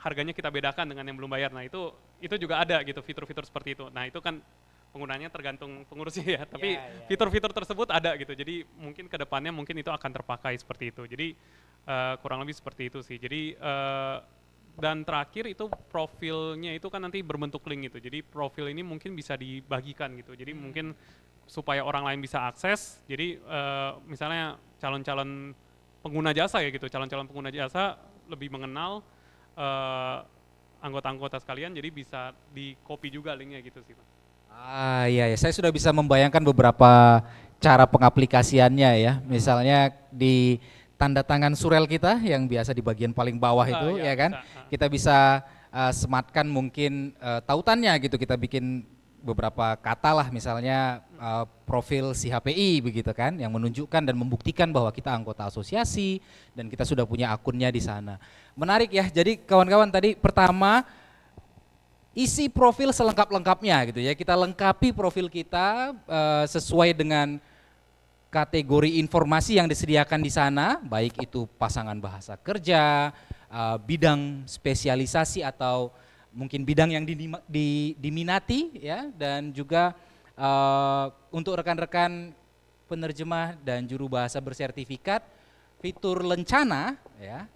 harganya kita bedakan dengan yang belum bayar. Nah itu juga ada gitu fitur-fitur seperti itu. Nah itu kan penggunanya tergantung pengurusnya ya, tapi fitur-fitur tersebut ada gitu. Jadi mungkin kedepannya mungkin itu akan terpakai seperti itu. Jadi kurang lebih seperti itu sih. Jadi dan terakhir itu profilnya itu kan nanti berbentuk link gitu. Jadi profil ini mungkin bisa dibagikan gitu. Jadi mungkin supaya orang lain bisa akses. Jadi misalnya calon-calon pengguna jasa ya gitu, calon-calon pengguna jasa lebih mengenal anggota-anggota sekalian, jadi bisa di copy juga linknya gitu sih Pak. Iya, saya sudah bisa membayangkan beberapa cara pengaplikasiannya ya. Misalnya di tanda tangan surel kita yang biasa di bagian paling bawah itu ya kan, kita bisa sematkan mungkin tautannya gitu, kita bikin beberapa kata lah, misalnya profil si HPI begitu kan, yang menunjukkan dan membuktikan bahwa kita anggota asosiasi dan kita sudah punya akunnya di sana. Menarik ya. Jadi kawan-kawan, tadi pertama isi profil selengkap-lengkapnya gitu ya. Kita lengkapi profil kita sesuai dengan kategori informasi yang disediakan di sana, baik itu pasangan bahasa kerja, bidang spesialisasi atau mungkin bidang yang diminati ya, dan juga untuk rekan-rekan penerjemah dan juru bahasa bersertifikat, fitur lencana ya,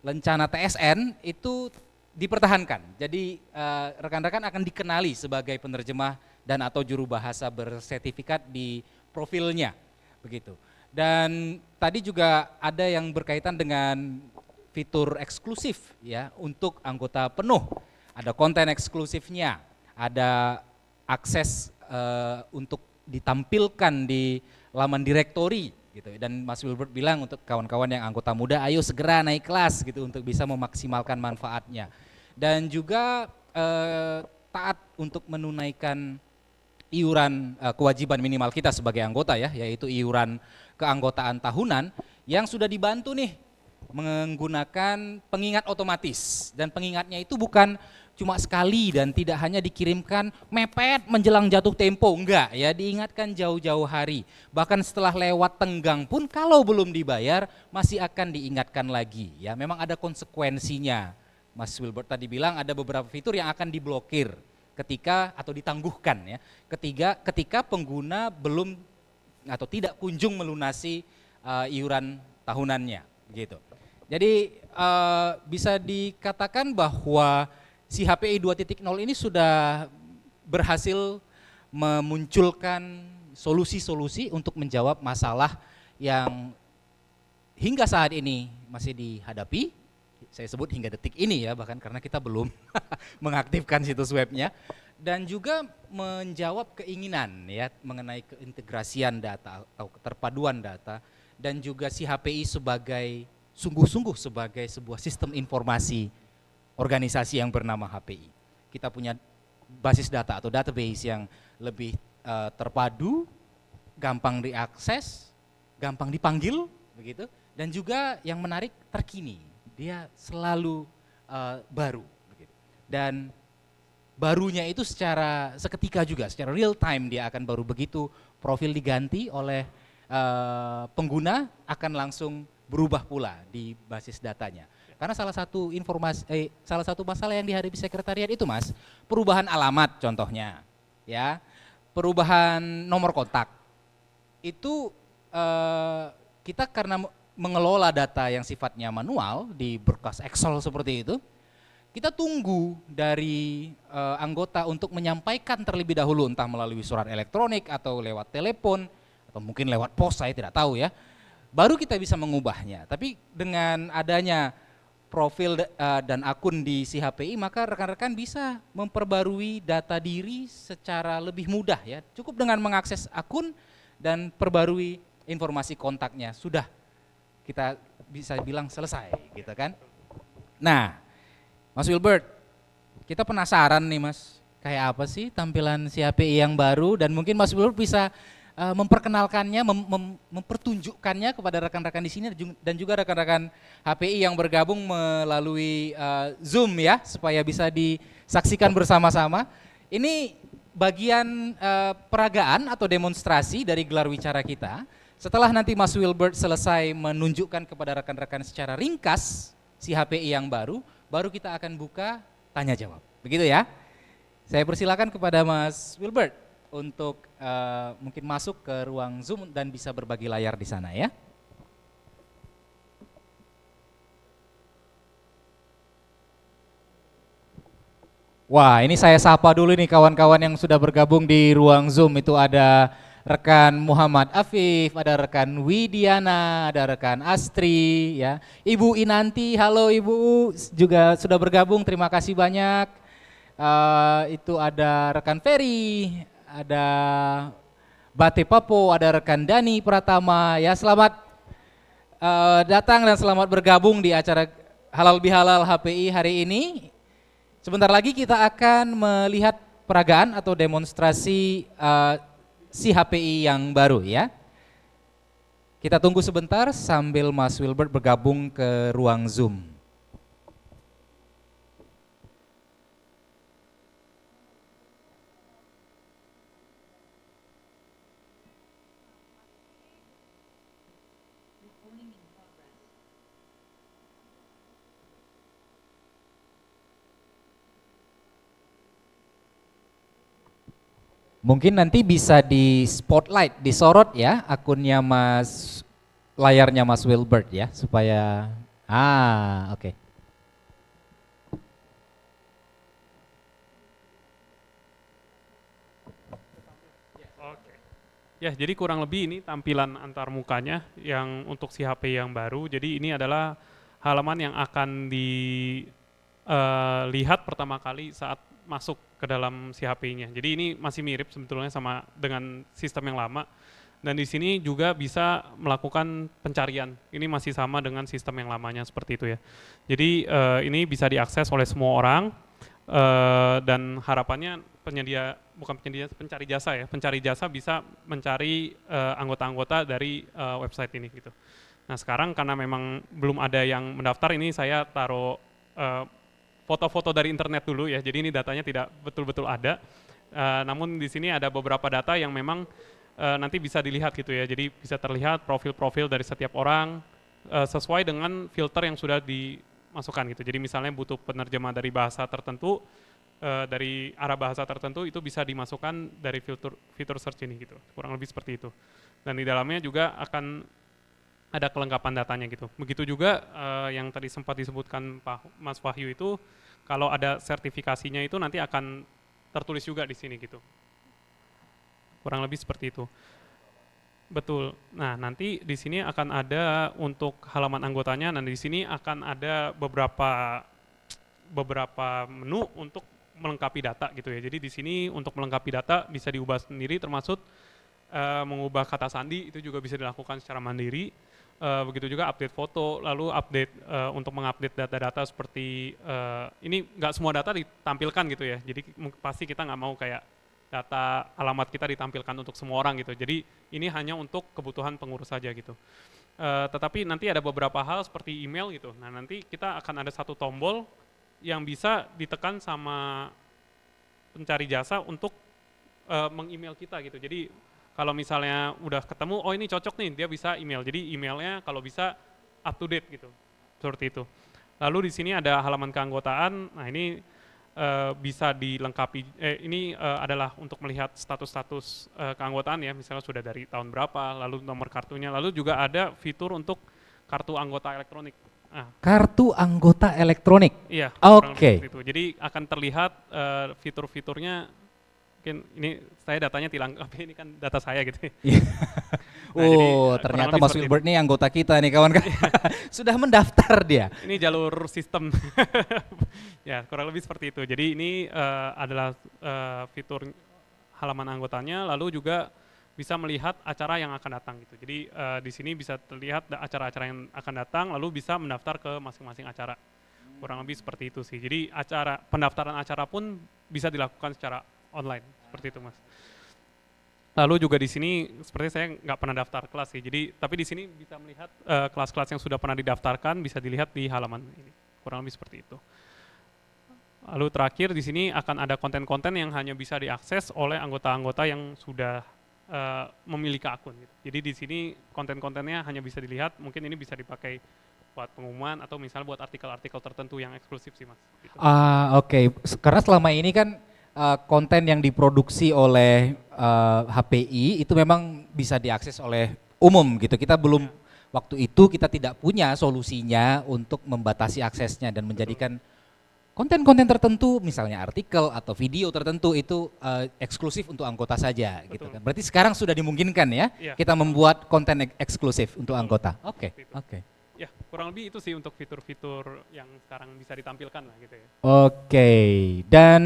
lencana TSN itu dipertahankan. Jadi rekan-rekan akan dikenali sebagai penerjemah dan atau juru bahasa bersertifikat di profilnya begitu. Dan tadi juga ada yang berkaitan dengan fitur eksklusif ya untuk anggota penuh. Ada konten eksklusifnya, ada akses untuk ditampilkan di laman direktori gitu. Dan Mas Wilbert bilang untuk kawan-kawan yang anggota muda, ayo segera naik kelas gitu untuk bisa memaksimalkan manfaatnya. Dan juga taat untuk menunaikan iuran kewajiban minimal kita sebagai anggota ya, yaitu iuran keanggotaan tahunan yang sudah dibantu nih menggunakan pengingat otomatis. Dan pengingatnya itu bukan cuma sekali dan tidak hanya dikirimkan mepet menjelang jatuh tempo, enggak ya, diingatkan jauh-jauh hari. Bahkan setelah lewat tenggang pun kalau belum dibayar masih akan diingatkan lagi ya. Memang ada konsekuensinya. Mas Wilbert tadi bilang ada beberapa fitur yang akan diblokir ketika atau ditangguhkan ya, ketika pengguna belum atau tidak kunjung melunasi iuran tahunannya gitu. Jadi bisa dikatakan bahwa si HPI 2.0 ini sudah berhasil memunculkan solusi-solusi untuk menjawab masalah yang hingga saat ini masih dihadapi. Saya sebut hingga detik ini ya, bahkan karena kita belum mengaktifkan situs webnya. Dan juga menjawab keinginan ya mengenai keintegrasian data atau keterpaduan data, dan juga si HPI sebagai sungguh-sungguh sebagai sebuah sistem informasi organisasi yang bernama HPI. Kita punya basis data atau database yang lebih terpadu, gampang diakses, gampang dipanggil begitu, dan juga yang menarik terkini. Dia selalu baru begitu. Dan barunya itu seketika juga, secara real time dia akan baru. Begitu profil diganti oleh pengguna akan langsung berubah pula di basis datanya. Karena salah satu masalah yang dihadapi sekretariat itu Mas, perubahan alamat contohnya, ya, perubahan nomor kontak. Itu kita karena mengelola data yang sifatnya manual di berkas Excel seperti itu, kita tunggu dari anggota untuk menyampaikan terlebih dahulu, entah melalui surat elektronik atau lewat telepon atau mungkin lewat pos, saya tidak tahu ya. Baru kita bisa mengubahnya. Tapi dengan adanya profil dan akun di si HPI, maka rekan-rekan bisa memperbarui data diri secara lebih mudah ya. Cukup dengan mengakses akun dan perbarui informasi kontaknya, sudah kita bisa bilang selesai gitu kan. Nah, Mas Wilbert, kita penasaran nih Mas, kayak apa sih tampilan si HPI yang baru, dan mungkin Mas Wilbert bisa memperkenalkannya, mempertunjukkannya kepada rekan-rekan di sini dan juga rekan-rekan HPI yang bergabung melalui Zoom ya, supaya bisa disaksikan bersama-sama. Ini bagian peragaan atau demonstrasi dari gelar wicara kita. Setelah nanti Mas Wilbert selesai menunjukkan kepada rekan-rekan secara ringkas si HPI yang baru kita akan buka tanya jawab. Begitu ya. Saya persilakan kepada Mas Wilbert untuk mungkin masuk ke ruang Zoom dan bisa berbagi layar di sana ya. Wah, ini saya sapa dulu nih kawan-kawan yang sudah bergabung di ruang Zoom. Itu ada rekan Muhammad Afif, ada rekan Widiana, ada rekan Astri ya. Ibu Inanti, halo Ibu, juga sudah bergabung, terima kasih banyak. Itu ada rekan Ferry, ada Bate Papo, ada rekan Dani Pratama ya. Selamat datang dan selamat bergabung di acara Halal Bihalal HPI hari ini. Sebentar lagi kita akan melihat peragaan atau demonstrasi si HPI yang baru ya. Kita tunggu sebentar sambil Mas Wilbert bergabung ke ruang Zoom. Mungkin nanti bisa di spotlight, disorot ya akunnya layarnya Mas Wilbert ya supaya oke. Oke. Ya, jadi kurang lebih ini tampilan antar mukanya yang untuk si HP yang baru. Jadi ini adalah halaman yang akan dilihat pertama kali saat masuk ke dalam si HP-nya. Jadi ini masih mirip sebetulnya sama dengan sistem yang lama. Dan di sini juga bisa melakukan pencarian. Ini masih sama dengan sistem yang lamanya seperti itu ya. Jadi ini bisa diakses oleh semua orang dan harapannya pencari jasa ya. Pencari jasa bisa mencari anggota-anggota dari website ini gitu. Nah sekarang karena memang belum ada yang mendaftar, ini saya taruh foto-foto dari internet dulu ya. Jadi ini datanya tidak betul-betul ada. Namun di sini ada beberapa data yang memang nanti bisa dilihat gitu ya. Jadi bisa terlihat profil-profil dari setiap orang sesuai dengan filter yang sudah dimasukkan gitu. Jadi misalnya butuh penerjemah dari bahasa tertentu, dari arah bahasa tertentu, itu bisa dimasukkan dari fitur search ini gitu. Kurang lebih seperti itu. Dan di dalamnya juga akan ada kelengkapan datanya gitu. Begitu juga yang tadi sempat disebutkan Mas Wahyu itu, kalau ada sertifikasinya itu nanti akan tertulis juga di sini gitu. Kurang lebih seperti itu. Betul. Nah, nanti di sini akan ada untuk halaman anggotanya, dan di sini akan ada beberapa menu untuk melengkapi data gitu ya. Jadi di sini untuk melengkapi data bisa diubah sendiri, termasuk mengubah kata sandi itu juga bisa dilakukan secara mandiri. Begitu juga update foto, lalu update untuk mengupdate data-data seperti ini nggak semua data ditampilkan gitu ya. Jadi pasti kita nggak mau kayak data alamat kita ditampilkan untuk semua orang gitu. Jadi ini hanya untuk kebutuhan pengurus saja gitu. Tetapi nanti ada beberapa hal seperti email gitu. Nah nanti kita akan ada satu tombol yang bisa ditekan sama pencari jasa untuk meng-email kita gitu. Jadi kalau misalnya udah ketemu, oh ini cocok nih, dia bisa email. Jadi emailnya kalau bisa up to date gitu, seperti itu. Lalu di sini ada halaman keanggotaan. Nah ini bisa dilengkapi. Ini adalah untuk melihat status-status keanggotaan ya. Misalnya sudah dari tahun berapa, lalu nomor kartunya. Lalu juga ada fitur untuk kartu anggota elektronik. Nah, Kartu anggota elektronik. iya. Oke. Itu. Jadi akan terlihat fitur-fiturnya. Mungkin ini saya datanya dilengkapi, ini kan data saya gitu. Nah, jadi, ternyata kurang lebih Mas seperti Wilbert nih anggota kita nih kawan-kawan. Sudah mendaftar dia. Ini jalur sistem. Ya, kurang lebih seperti itu. Jadi ini adalah fitur halaman anggotanya, lalu juga bisa melihat acara yang akan datang gitu. Jadi di sini bisa terlihat acara-acara yang akan datang, lalu bisa mendaftar ke masing-masing acara. Kurang lebih seperti itu sih. Jadi pendaftaran acara pun bisa dilakukan secara online, seperti itu Mas. Lalu juga di sini seperti saya nggak pernah daftar kelas sih. Jadi tapi di sini bisa melihat kelas-kelas yang sudah pernah didaftarkan, bisa dilihat di halaman ini. Kurang lebih seperti itu. Lalu terakhir di sini akan ada konten-konten yang hanya bisa diakses oleh anggota-anggota yang sudah memiliki akun gitu. Jadi di sini konten-kontennya hanya bisa dilihat, mungkin ini bisa dipakai buat pengumuman atau misalnya buat artikel-artikel tertentu yang eksklusif sih Mas. Gitu. Oke. Karena selama ini kan konten yang diproduksi oleh HPI itu memang bisa diakses oleh umum gitu. Kita belum waktu itu kita tidak punya solusinya untuk membatasi aksesnya dan menjadikan konten-konten tertentu, misalnya artikel atau video tertentu itu eksklusif untuk anggota saja gitu kan. Berarti sekarang sudah dimungkinkan ya, kita membuat konten eksklusif untuk anggota. Oke. Ya, kurang lebih itu sih untuk fitur-fitur yang sekarang bisa ditampilkan lah gitu ya. Oke. Dan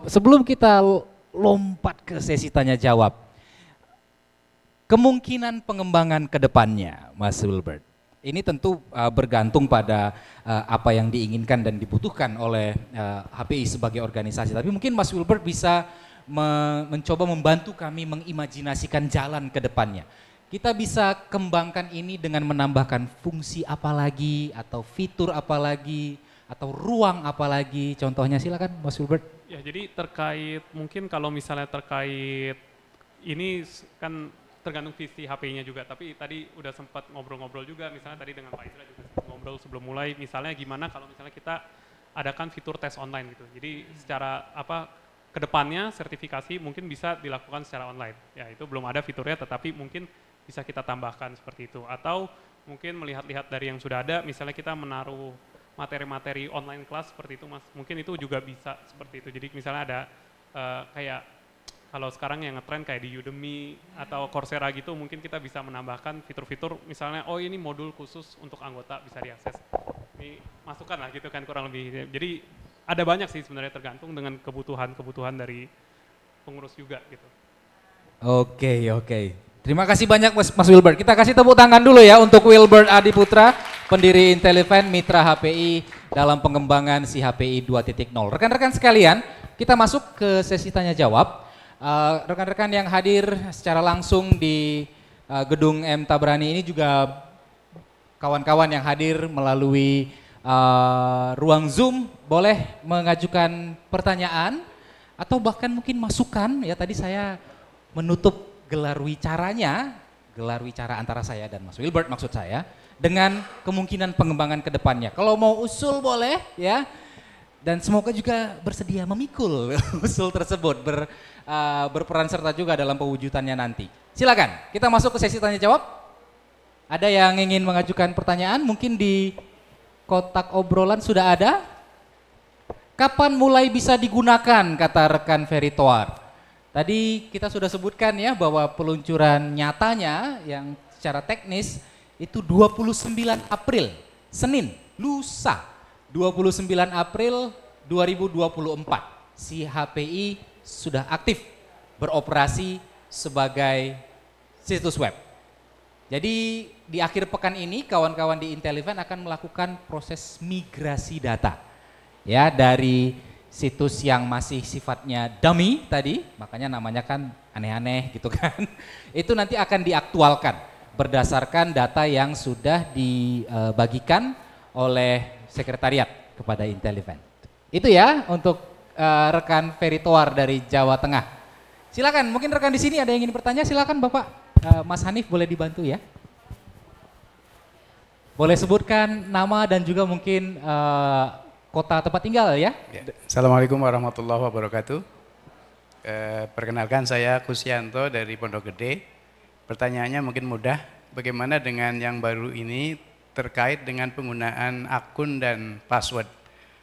sebelum kita lompat ke sesi tanya jawab, kemungkinan pengembangan ke depannya, Mas Wilbert, Ini tentu bergantung pada apa yang diinginkan dan dibutuhkan oleh HPI sebagai organisasi. Tapi mungkin Mas Wilbert bisa mencoba membantu kami mengimajinasikan jalan ke depannya. Kita bisa kembangkan ini dengan menambahkan fungsi apa lagi, atau fitur apa lagi, atau ruang apa lagi. Contohnya silakan Mas Wilbert. Ya, jadi terkait mungkin kalau misalnya terkait ini kan tergantung visi HPI-nya juga, tapi tadi udah sempat ngobrol-ngobrol juga, misalnya tadi dengan Pak Isra juga ngobrol sebelum mulai, misalnya gimana kalau misalnya kita adakan fitur tes online gitu. Jadi secara kedepannya sertifikasi mungkin bisa dilakukan secara online. Ya itu belum ada fiturnya, tetapi mungkin bisa kita tambahkan seperti itu. Atau mungkin melihat-lihat dari yang sudah ada, misalnya kita menaruh materi-materi online kelas seperti itu Mas, mungkin itu juga bisa seperti itu. Jadi misalnya ada kayak kalau sekarang yang ngetrend kayak di Udemy atau Coursera gitu, mungkin kita bisa menambahkan fitur-fitur misalnya, oh ini modul khusus untuk anggota bisa diakses. Ini masukan lah gitu kan kurang lebih. Jadi ada banyak sih sebenarnya tergantung dengan kebutuhan dari pengurus juga gitu. Oke. Terima kasih banyak Mas Wilbert. Kita kasih tepuk tangan dulu ya untuk Wilbert Adiputra, pendiri Inteliven, mitra HPI dalam pengembangan si HPI 2.0. Rekan-rekan sekalian, kita masuk ke sesi tanya jawab. Rekan-rekan yang hadir secara langsung di gedung M Tabrani ini juga kawan-kawan yang hadir melalui ruang Zoom boleh mengajukan pertanyaan atau bahkan mungkin masukan. Ya tadi saya menutup gelar wicara antara saya dan Mas Wilbert maksud saya dengan kemungkinan pengembangan ke depannya. Kalau mau usul boleh ya. Dan semoga juga bersedia memikul usul tersebut, berperan serta juga dalam pewujudannya nanti. Silakan, kita masuk ke sesi tanya jawab. Ada yang ingin mengajukan pertanyaan, mungkin di kotak obrolan sudah ada. Kapan mulai bisa digunakan, kata rekan Feritoar. Tadi kita sudah sebutkan ya bahwa peluncuran nyatanya yang secara teknis itu 29 April, Senin, lusa. 29 April 2024, si HPI sudah aktif beroperasi sebagai situs web. Jadi di akhir pekan ini kawan-kawan di Inteliven akan melakukan proses migrasi data. Ya, dari situs yang masih sifatnya dummy tadi, makanya namanya kan aneh-aneh gitu kan. Itu nanti akan diaktualkan berdasarkan data yang sudah dibagikan oleh sekretariat kepada Inteliven. Itu ya untuk rekan Feritoar dari Jawa Tengah. Silakan, mungkin rekan di sini ada yang ingin bertanya, silakan Bapak. Mas Hanif boleh dibantu ya. Boleh sebutkan nama dan juga mungkin kota tempat tinggal ya. Assalamualaikum warahmatullahi wabarakatuh. Perkenalkan saya Kusyanto dari Pondok Gede. Pertanyaannya mungkin mudah, bagaimana dengan yang baru ini terkait dengan penggunaan akun dan password.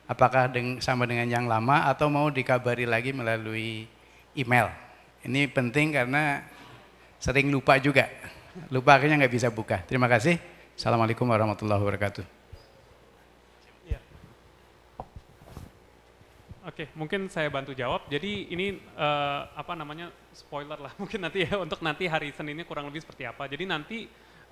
Apakah sama dengan yang lama atau mau dikabari lagi melalui email? Ini penting karena sering lupa juga. Lupa akhirnya nggak bisa buka. Terima kasih. Assalamualaikum warahmatullahi wabarakatuh. Ya. Oke, mungkin saya bantu jawab. Jadi ini spoiler lah mungkin nanti ya, untuk nanti hari Seninnya kurang lebih seperti apa. Jadi nanti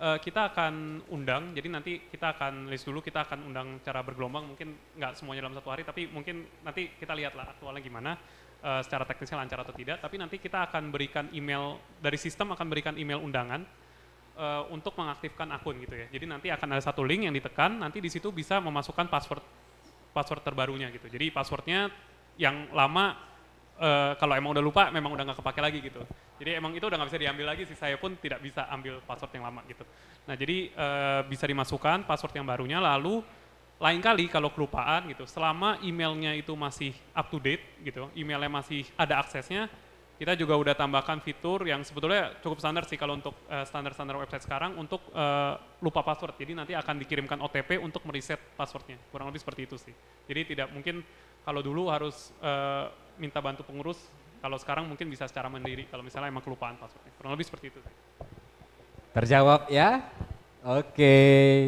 kita akan undang, jadi nanti kita akan list dulu, kita akan undang secara bergelombang, mungkin nggak semuanya dalam satu hari, tapi mungkin nanti kita lihatlah aktualnya gimana, secara teknisnya lancar atau tidak, tapi nanti kita akan berikan email, dari sistem akan berikan email undangan untuk mengaktifkan akun gitu ya. Jadi nanti akan ada satu link yang ditekan, nanti di situ bisa memasukkan password terbarunya gitu. Jadi passwordnya yang lama, kalau emang udah lupa, memang udah nggak kepake lagi gitu. Jadi emang itu udah nggak bisa diambil lagi sih, saya pun tidak bisa ambil password yang lama gitu. Nah jadi bisa dimasukkan password yang barunya, lalu lain kali kalau kelupaan gitu, selama emailnya itu masih up to date gitu, emailnya masih ada aksesnya, kita juga udah tambahkan fitur yang sebetulnya cukup standar sih kalau untuk standar-standar website sekarang untuk lupa password. Jadi nanti akan dikirimkan OTP untuk mereset passwordnya, kurang lebih seperti itu sih. Jadi tidak mungkin kalau dulu harus minta bantu pengurus, kalau sekarang mungkin bisa secara mandiri kalau misalnya emang kelupaan passwordnya. Kurang lebih seperti itu. Terjawab ya? Oke,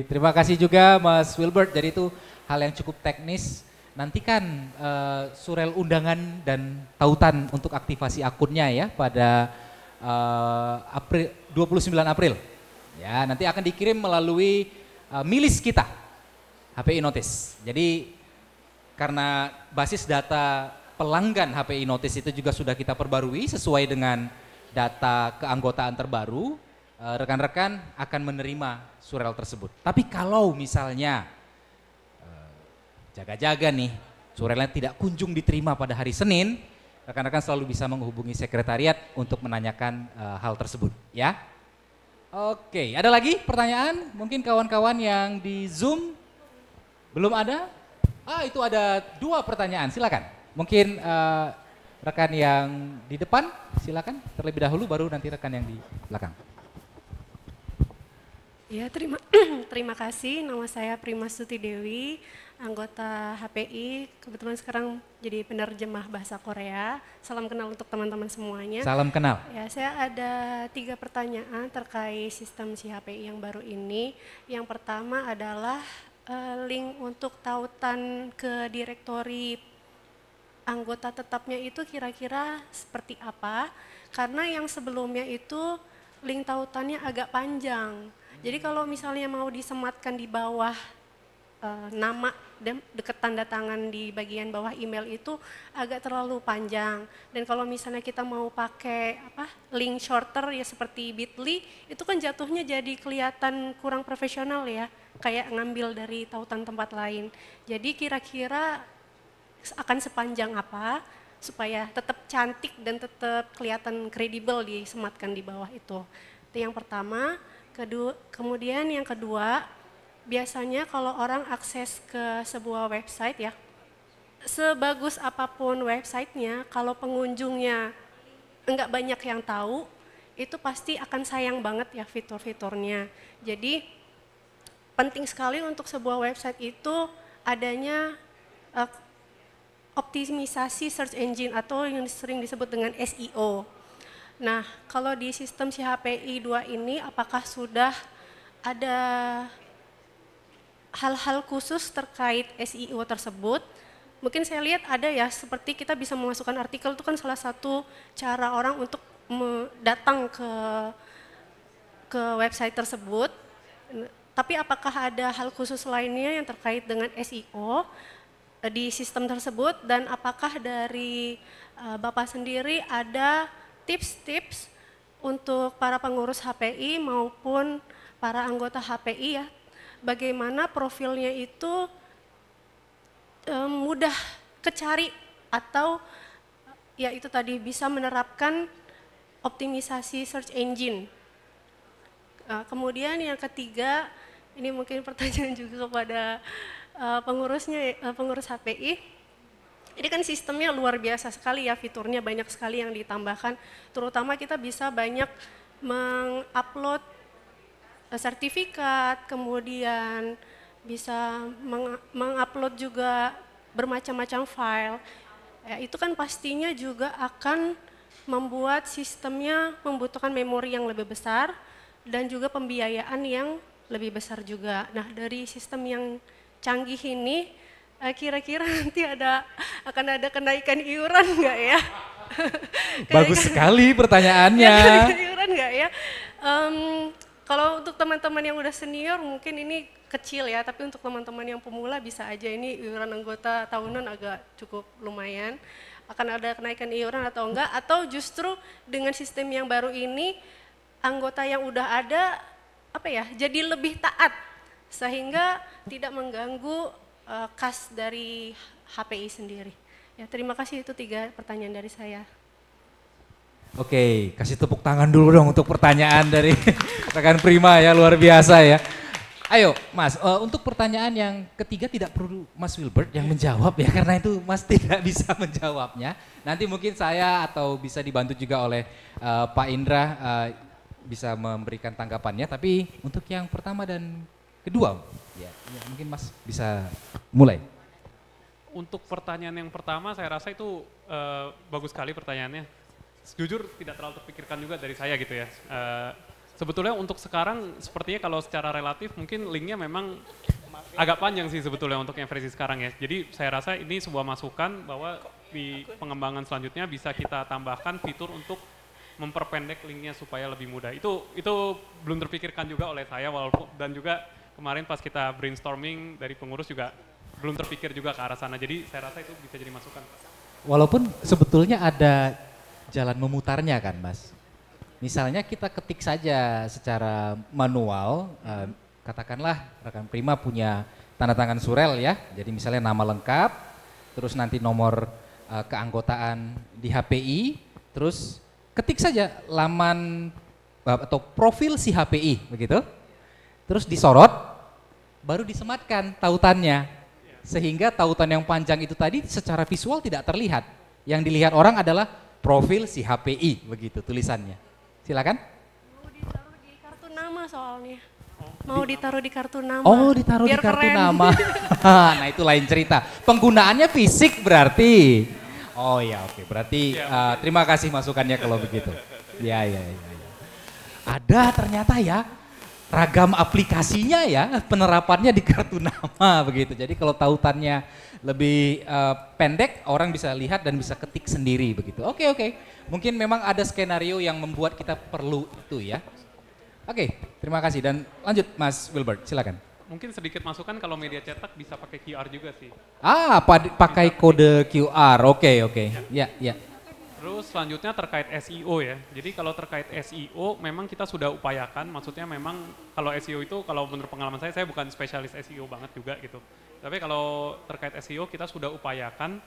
terima kasih juga Mas Wilbert. Jadi itu hal yang cukup teknis. Nantikan surel undangan dan tautan untuk aktivasi akunnya ya pada 29 April. Ya, nanti akan dikirim melalui milis kita, HPI Notice. Jadi karena basis data pelanggan HPI Notice itu juga sudah kita perbarui sesuai dengan data keanggotaan terbaru, rekan-rekan akan menerima surel tersebut. Tapi kalau misalnya jaga-jaga nih, surelnya tidak kunjung diterima pada hari Senin, rekan-rekan selalu bisa menghubungi sekretariat untuk menanyakan hal tersebut, ya. Oke, ada lagi pertanyaan? Mungkin kawan-kawan yang di Zoom belum ada? Itu ada 2 pertanyaan, silakan. Mungkin rekan yang di depan, silakan terlebih dahulu, baru nanti rekan yang di belakang. Ya, terima kasih. Nama saya Primastuti Dewi, anggota HPI. Kebetulan sekarang jadi penerjemah bahasa Korea. Salam kenal untuk teman-teman semuanya. Salam kenal. Ya, saya ada 3 pertanyaan terkait sistem si HPI yang baru ini. Yang pertama adalah link untuk tautan ke direktori anggota tetapnya itu kira-kira seperti apa? Karena yang sebelumnya itu link tautannya agak panjang. Jadi kalau misalnya mau disematkan di bawah nama dan dekat tanda tangan di bagian bawah email itu agak terlalu panjang. Dan kalau misalnya kita mau pakai link shorter ya seperti Bitly, itu kan jatuhnya jadi kelihatan kurang profesional ya, kayak ngambil dari tautan tempat lain. Jadi kira-kira akan sepanjang apa supaya tetap cantik dan tetap kelihatan kredibel disematkan di bawah itu. Itu yang pertama. Kemudian yang kedua, biasanya kalau orang akses ke sebuah website ya, sebagus apapun websitenya, kalau pengunjungnya enggak banyak yang tahu, itu pasti akan sayang banget ya fitur-fiturnya. Jadi penting sekali untuk sebuah website itu adanya optimisasi search engine atau yang sering disebut dengan SEO. Nah, kalau di sistem si HPI 2 ini apakah sudah ada hal-hal khusus terkait SEO tersebut? Mungkin saya lihat ada ya, seperti kita bisa memasukkan artikel itu kan salah satu cara orang untuk datang ke website tersebut. Tapi apakah ada hal khusus lainnya yang terkait dengan SEO di sistem tersebut, dan apakah dari Bapak sendiri ada tips-tips untuk para pengurus HPI maupun para anggota HPI ya, bagaimana profilnya itu mudah kecari atau ya itu tadi bisa menerapkan optimisasi search engine. Kemudian yang ketiga, ini mungkin pertanyaan juga kepada pengurus HPI. Ini kan sistemnya luar biasa sekali ya, fiturnya banyak sekali yang ditambahkan. Terutama kita bisa banyak mengupload sertifikat, kemudian bisa mengupload juga bermacam-macam file. Ya, itu kan pastinya juga akan membuat sistemnya membutuhkan memori yang lebih besar dan juga pembiayaan yang lebih besar juga. Nah, dari sistem yang canggih ini, kira-kira nanti akan ada kenaikan iuran nggak ya? Bagus sekali pertanyaannya. Kenaikan iuran nggak ya? Kalau untuk teman-teman yang udah senior mungkin ini kecil ya, tapi untuk teman-teman yang pemula bisa aja ini iuran anggota tahunan agak cukup lumayan. Akan ada kenaikan iuran atau enggak? Atau justru dengan sistem yang baru ini anggota yang udah ada jadi lebih taat sehingga tidak mengganggu kas dari HPI sendiri. Ya, terima kasih, itu 3 pertanyaan dari saya. Oke, kasih tepuk tangan dulu dong untuk pertanyaan dari rekan Prima ya, luar biasa ya. Ayo Mas, untuk pertanyaan yang ketiga tidak perlu Mas Wilbert yang menjawab ya, karena itu Mas tidak bisa menjawabnya. Nanti mungkin saya atau bisa dibantu juga oleh Pak Indra bisa memberikan tanggapannya. Tapi untuk yang pertama dan kedua, ya mungkin Mas bisa mulai. Untuk pertanyaan yang pertama saya rasa itu bagus sekali pertanyaannya. Jujur tidak terlalu terpikirkan juga dari saya gitu ya. Sebetulnya untuk sekarang sepertinya kalau secara relatif mungkin linknya memang agak panjang sih sebetulnya untuk yang versi sekarang ya. Jadi saya rasa ini sebuah masukan bahwa di pengembangan selanjutnya bisa kita tambahkan fitur untuk memperpendek linknya supaya lebih mudah. Itu belum terpikirkan juga oleh saya, walaupun dan juga kemarin pas kita brainstorming dari pengurus juga belum terpikir juga ke arah sana. Jadi saya rasa itu bisa jadi masukan. Walaupun sebetulnya ada jalan memutarnya kan Mas. Misalnya kita ketik saja secara manual, katakanlah rekan Prima punya tanda tangan surel ya. Jadi misalnya nama lengkap, terus nanti nomor keanggotaan di HPI, terus ketik saja laman atau profil si HPI begitu. Terus disorot, baru disematkan tautannya. Sehingga tautan yang panjang itu tadi secara visual tidak terlihat. Yang dilihat orang adalah profil si HPI begitu tulisannya. Silakan. Mau ditaruh di kartu nama soalnya. Mau ditaruh di kartu nama. Oh, ditaruh Biar di kartu keren. nama. Nah, itu lain cerita. Penggunaannya fisik berarti. Oh ya, oke. Berarti terima kasih masukannya kalau begitu. Ya. Ada ternyata ya ragam aplikasinya ya, penerapannya di kartu nama begitu. Jadi kalau tautannya lebih pendek, orang bisa lihat dan bisa ketik sendiri begitu. Oke. Mungkin memang ada skenario yang membuat kita perlu itu ya. Oke, terima kasih dan lanjut Mas Wilbert, silakan. Mungkin sedikit masukan kalau media cetak bisa pakai QR juga sih. Pakai kode QR, oke. Ya. Terus selanjutnya terkait SEO ya. Jadi kalau terkait SEO memang kita sudah upayakan, maksudnya memang kalau SEO itu kalau menurut pengalaman saya bukan spesialis SEO banget juga gitu. Tapi kalau terkait SEO kita sudah upayakan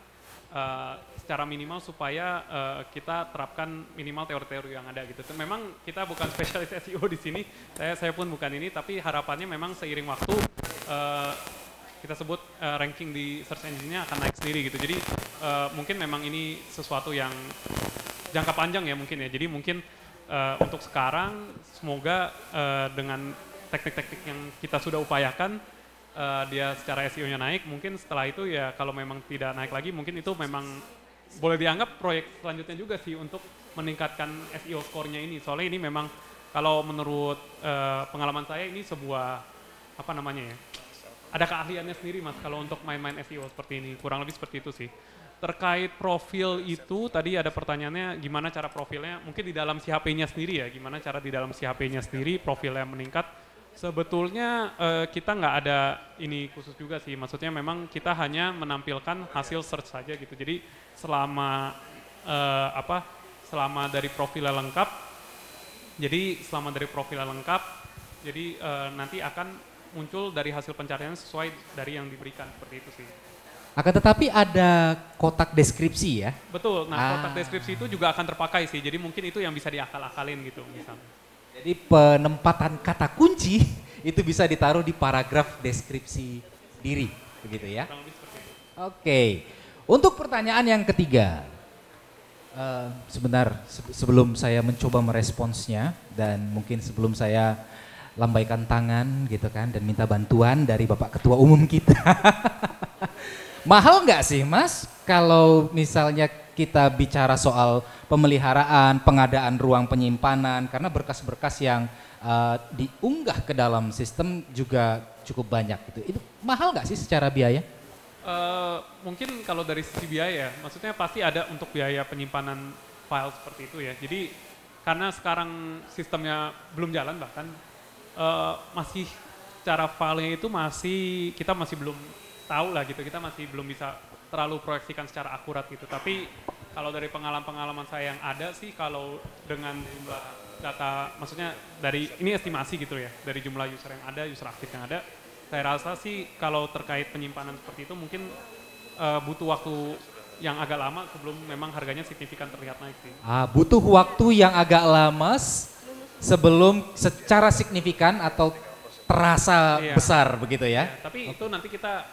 secara minimal supaya kita terapkan minimal teori-teori yang ada gitu. Memang kita bukan spesialis SEO di sini, saya pun bukan ini, tapi harapannya memang seiring waktu kita sebut ranking di search engine-nya akan naik sendiri gitu. Jadi mungkin memang ini sesuatu yang jangka panjang ya mungkin ya. Jadi mungkin untuk sekarang semoga dengan teknik-teknik yang kita sudah upayakan dia secara SEO-nya naik. Mungkin setelah itu ya kalau memang tidak naik lagi mungkin itu memang boleh dianggap proyek selanjutnya juga sih untuk meningkatkan SEO score-nya ini. Soalnya ini memang kalau menurut pengalaman saya ini sebuah apa namanya ya, ada keahliannya sendiri Mas kalau untuk main-main SEO seperti ini, kurang lebih seperti itu sih. Terkait profil itu tadi ada pertanyaannya gimana cara profilnya, mungkin di dalam si HP-nya sendiri ya, gimana cara di dalam si HP-nya sendiri profilnya meningkat. Sebetulnya kita nggak ada ini khusus juga sih, maksudnya memang kita hanya menampilkan hasil search saja gitu. Jadi selama selama dari profilnya lengkap, jadi nanti akan muncul dari hasil pencarian sesuai dari yang diberikan, seperti itu sih. Akan tetapi ada kotak deskripsi ya? Betul, nah kotak deskripsi itu juga akan terpakai sih, jadi mungkin itu yang bisa diakal-akalin gitu misalnya. Jadi penempatan kata kunci itu bisa ditaruh di paragraf deskripsi diri, begitu ya? Oke, untuk pertanyaan yang ketiga, sebentar sebelum saya mencoba meresponsnya dan mungkin sebelum saya lambaikan tangan gitu kan dan minta bantuan dari Bapak Ketua Umum kita. Mahal nggak sih Mas kalau misalnya kita bicara soal pemeliharaan, pengadaan ruang penyimpanan karena berkas-berkas yang diunggah ke dalam sistem juga cukup banyak gitu. Itu mahal nggak sih secara biaya? Mungkin kalau dari sisi biaya, maksudnya pasti ada untuk biaya penyimpanan file seperti itu ya. Jadi karena sekarang sistemnya belum jalan bahkan masih cara filenya itu kita masih belum tahu lah gitu, kita masih belum bisa terlalu proyeksikan secara akurat gitu. Tapi kalau dari pengalaman saya yang ada sih, kalau dengan jumlah data, maksudnya dari ini estimasi gitu ya, dari jumlah user yang ada, user aktif yang ada, saya rasa sih kalau terkait penyimpanan seperti itu mungkin butuh waktu yang agak lama sebelum memang harganya signifikan terlihat naik sih. Butuh waktu yang agak lama sebelum secara signifikan atau terasa besar begitu ya? Tapi itu nanti kita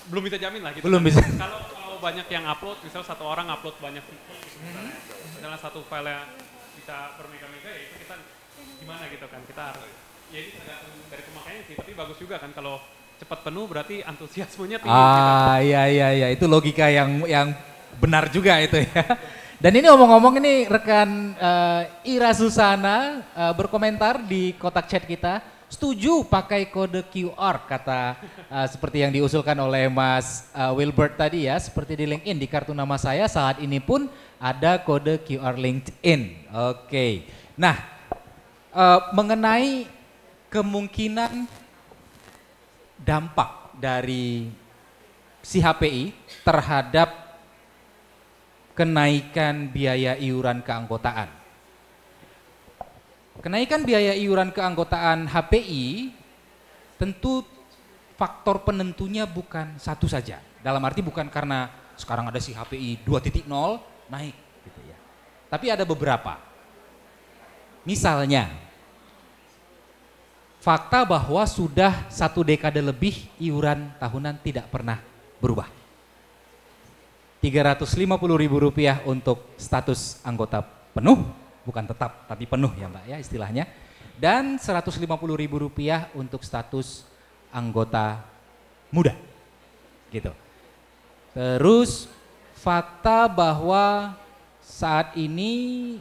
belum bisa jamin lah gitu. Belum bisa. Kalau banyak yang upload, misalnya satu orang upload banyak misalnya satu file bisa bermega-mega ya itu kita gimana gitu kan, kita harus ya ini tergantung dari pemakaiannya sih, tapi bagus juga kan kalau cepat penuh berarti antusiasmenya tinggi. Iya, itu logika yang benar juga itu ya. Dan ini ngomong-ngomong ini rekan Ira Susana berkomentar di kotak chat kita, setuju pakai kode QR kata seperti yang diusulkan oleh Mas Wilbert tadi ya, seperti di LinkedIn di kartu nama saya saat ini pun ada kode QR LinkedIn. Oke. Nah, mengenai kemungkinan dampak dari si HPI terhadap kenaikan biaya iuran keanggotaan. Kenaikan biaya iuran keanggotaan HPI tentu faktor penentunya bukan satu saja. Dalam arti bukan karena sekarang ada si HPI 2.0 naik gitu ya. Tapi ada beberapa. Misalnya fakta bahwa sudah 1 dekade lebih iuran tahunan tidak pernah berubah. Rp350.000 untuk status anggota penuh, bukan tetap tapi penuh ya Mbak ya istilahnya. Dan Rp150.000 untuk status anggota muda. Gitu. Terus fakta bahwa saat ini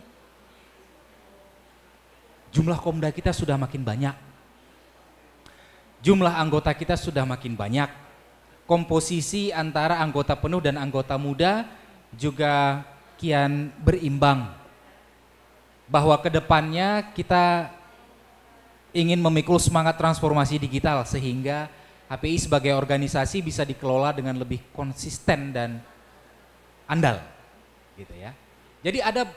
jumlah Komda kita sudah makin banyak. Jumlah anggota kita sudah makin banyak. Komposisi antara anggota penuh dan anggota muda juga kian berimbang. Bahwa kedepannya kita ingin memikul semangat transformasi digital sehingga HPI sebagai organisasi bisa dikelola dengan lebih konsisten dan andal. Gitu ya. Jadi ada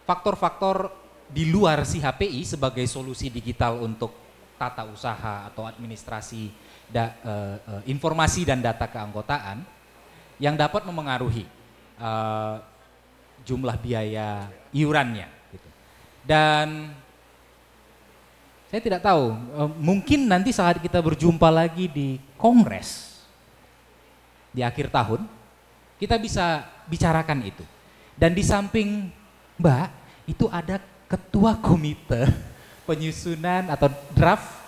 faktor-faktor di luar si HPI sebagai solusi digital untuk tata usaha atau administrasi informasi dan data keanggotaan yang dapat memengaruhi jumlah biaya iurannya. Gitu. Dan saya tidak tahu, mungkin nanti saat kita berjumpa lagi di Kongres di akhir tahun, kita bisa bicarakan itu. Dan di samping Mbak, itu ada ketua komite penyusunan atau draft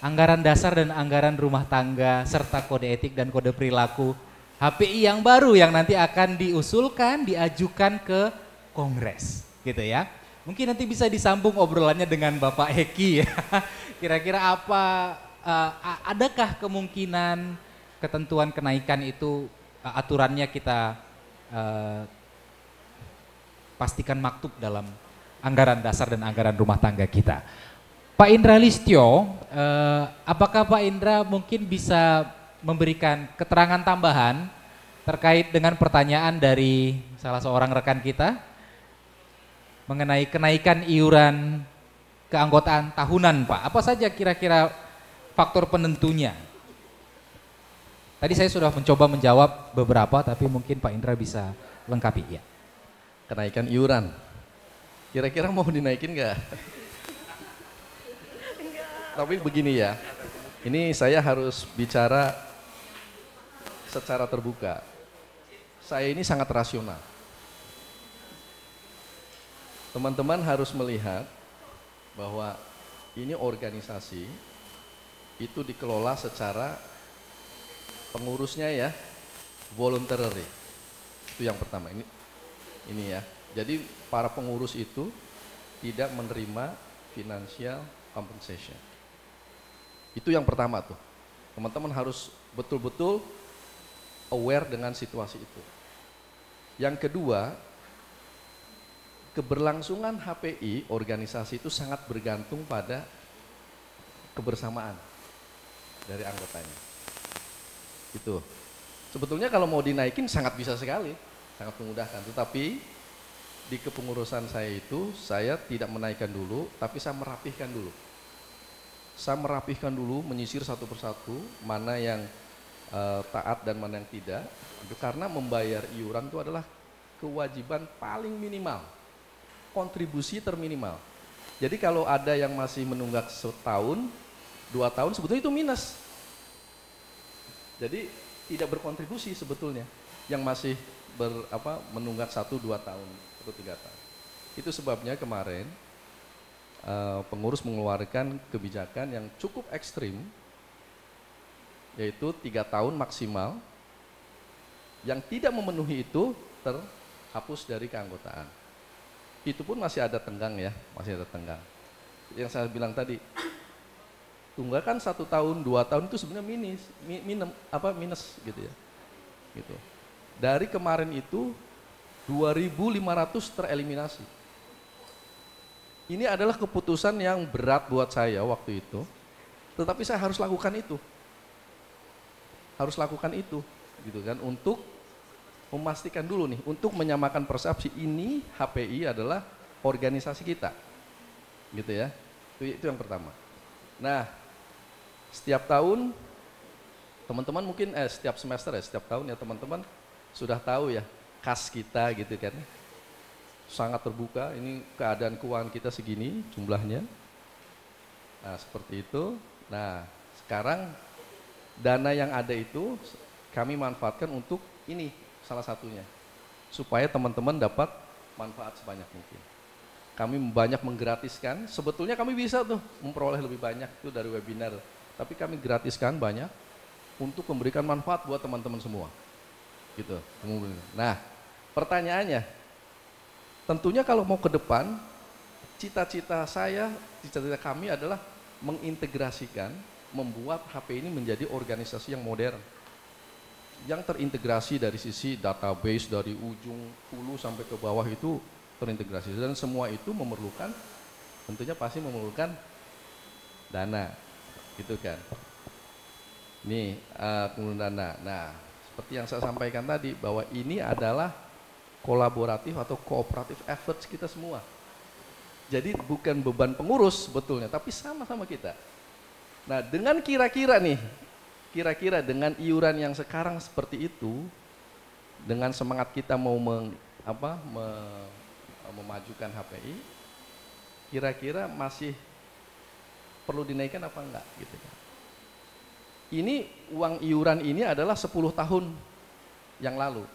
anggaran dasar dan anggaran rumah tangga serta kode etik dan kode perilaku HPI yang baru yang nanti akan diusulkan, diajukan ke Kongres, gitu ya. Mungkin nanti bisa disambung obrolannya dengan Bapak Eki ya. Kira-kira apa, adakah kemungkinan ketentuan kenaikan itu aturannya kita pastikan maktub dalam anggaran dasar dan anggaran rumah tangga kita. Pak Indra Listio, apakah Pak Indra mungkin bisa memberikan keterangan tambahan terkait dengan pertanyaan dari salah seorang rekan kita mengenai kenaikan iuran keanggotaan tahunan Pak? Apa saja kira-kira faktor penentunya? Tadi saya sudah mencoba menjawab beberapa, tapi mungkin Pak Indra bisa lengkapi ya. Kenaikan iuran, kira-kira mau dinaikin nggak? Tapi begini ya, ini saya harus bicara secara terbuka. Saya ini sangat rasional. Teman-teman harus melihat bahwa ini organisasi itu dikelola secara pengurusnya ya voluntary. Itu yang pertama. Ini ya. Jadi para pengurus itu tidak menerima financial compensation. Itu yang pertama tuh. Teman-teman harus betul-betul aware dengan situasi itu. Yang kedua, keberlangsungan HPI organisasi itu sangat bergantung pada kebersamaan dari anggotanya. Itu. Sebetulnya kalau mau dinaikin sangat bisa sekali, sangat memudahkan. Tetapi di kepengurusan saya itu saya tidak menaikkan dulu, tapi saya merapihkan dulu. Saya merapihkan dulu, menyisir satu persatu mana yang taat dan mana yang tidak. Karena membayar iuran itu adalah kewajiban paling minimal, kontribusi terminimal. Jadi kalau ada yang masih menunggak setahun, 2 tahun, sebetulnya itu minus. Jadi tidak berkontribusi sebetulnya yang masih menunggak 1-2 tahun atau 3 tahun. Itu sebabnya kemarin pengurus mengeluarkan kebijakan yang cukup ekstrim, yaitu 3 tahun maksimal, yang tidak memenuhi itu terhapus dari keanggotaan. Itu pun masih ada tenggang ya, masih ada tenggang. Yang saya bilang tadi, tunggakan 1 tahun, 2 tahun itu sebenarnya minus gitu ya. Gitu. Dari kemarin itu 2.500 tereliminasi. Ini adalah keputusan yang berat buat saya waktu itu, tetapi saya harus lakukan itu. harus lakukan itu, gitu kan, untuk memastikan dulu nih, untuk menyamakan persepsi ini HPI adalah organisasi kita, gitu ya. Itu yang pertama. Nah, setiap tahun teman-teman mungkin setiap semester ya, setiap tahun ya teman-teman sudah tahu ya kas kita gitu kan. Sangat terbuka, ini keadaan keuangan kita segini jumlahnya. Nah, seperti itu. Nah, sekarang dana yang ada itu kami manfaatkan untuk ini salah satunya. Supaya teman-teman dapat manfaat sebanyak mungkin. Kami banyak menggratiskan, sebetulnya kami bisa tuh memperoleh lebih banyak itu dari webinar. Tapi kami gratiskan banyak untuk memberikan manfaat buat teman-teman semua. Gitu. Nah, pertanyaannya, tentunya kalau mau ke depan, cita-cita kami adalah mengintegrasikan, membuat HP ini menjadi organisasi yang modern. Yang terintegrasi dari sisi database, dari ujung hulu sampai ke bawah itu terintegrasi. Dan semua itu memerlukan, tentunya pasti memerlukan dana, gitu kan. Ini kemudian dana. Nah, seperti yang saya sampaikan tadi, bahwa ini adalah kolaboratif atau kooperatif efforts kita semua. Jadi bukan beban pengurus sebetulnya, tapi sama-sama kita. Nah, dengan kira-kira dengan iuran yang sekarang seperti itu, dengan semangat kita mau memajukan HPI, kira-kira masih perlu dinaikkan apa enggak gitu kan. Ini uang iuran ini adalah 10 tahun yang lalu.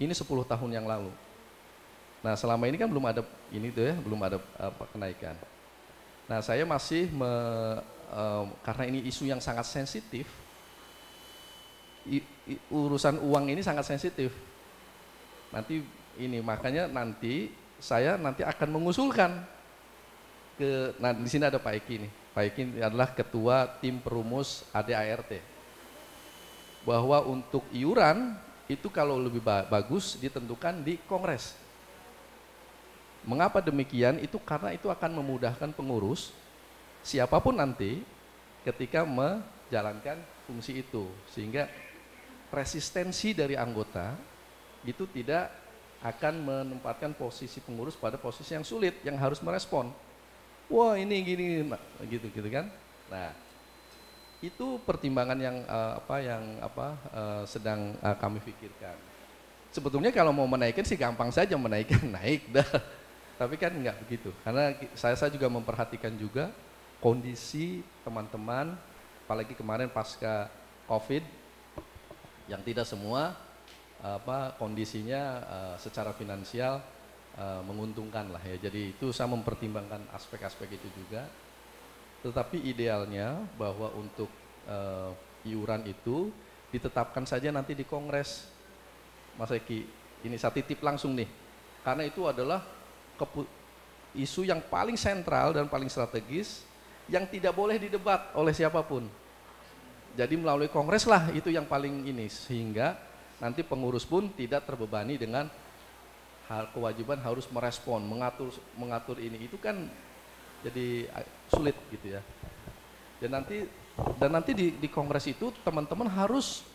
Ini 10 tahun yang lalu. Nah, selama ini kan belum ada belum ada kenaikan. Nah, saya masih karena ini isu yang sangat sensitif, urusan uang ini sangat sensitif. Nanti makanya saya akan mengusulkan di sini ada Pak Eki nih. Pak Eki adalah ketua tim perumus ADART. Bahwa untuk iuran itu kalau lebih bagus ditentukan di Kongres. Mengapa demikian? Itu karena itu akan memudahkan pengurus siapapun nanti ketika menjalankan fungsi itu, sehingga resistensi dari anggota itu tidak akan menempatkan posisi pengurus pada posisi yang sulit, yang harus merespon. Wah, ini gini gitu kan. Nah, itu pertimbangan yang sedang kami pikirkan. Sebetulnya kalau mau menaikkan sih gampang saja menaikkan, naik dah. Tapi kan enggak begitu, karena saya juga memperhatikan juga kondisi teman-teman, apalagi kemarin pasca COVID, yang tidak semua kondisinya secara finansial menguntungkan lah ya. Jadi itu saya mempertimbangkan aspek-aspek itu juga. Tetapi idealnya bahwa untuk iuran itu ditetapkan saja nanti di Kongres, Mas Eki. Ini saya titip langsung nih, karena itu adalah isu yang paling sentral dan paling strategis yang tidak boleh didebat oleh siapapun. Jadi melalui Kongres lah itu yang paling ini, sehingga nanti pengurus pun tidak terbebani dengan kewajiban harus merespon, mengatur ini itu kan jadi sulit gitu ya. Dan nanti di Kongres itu teman-teman harus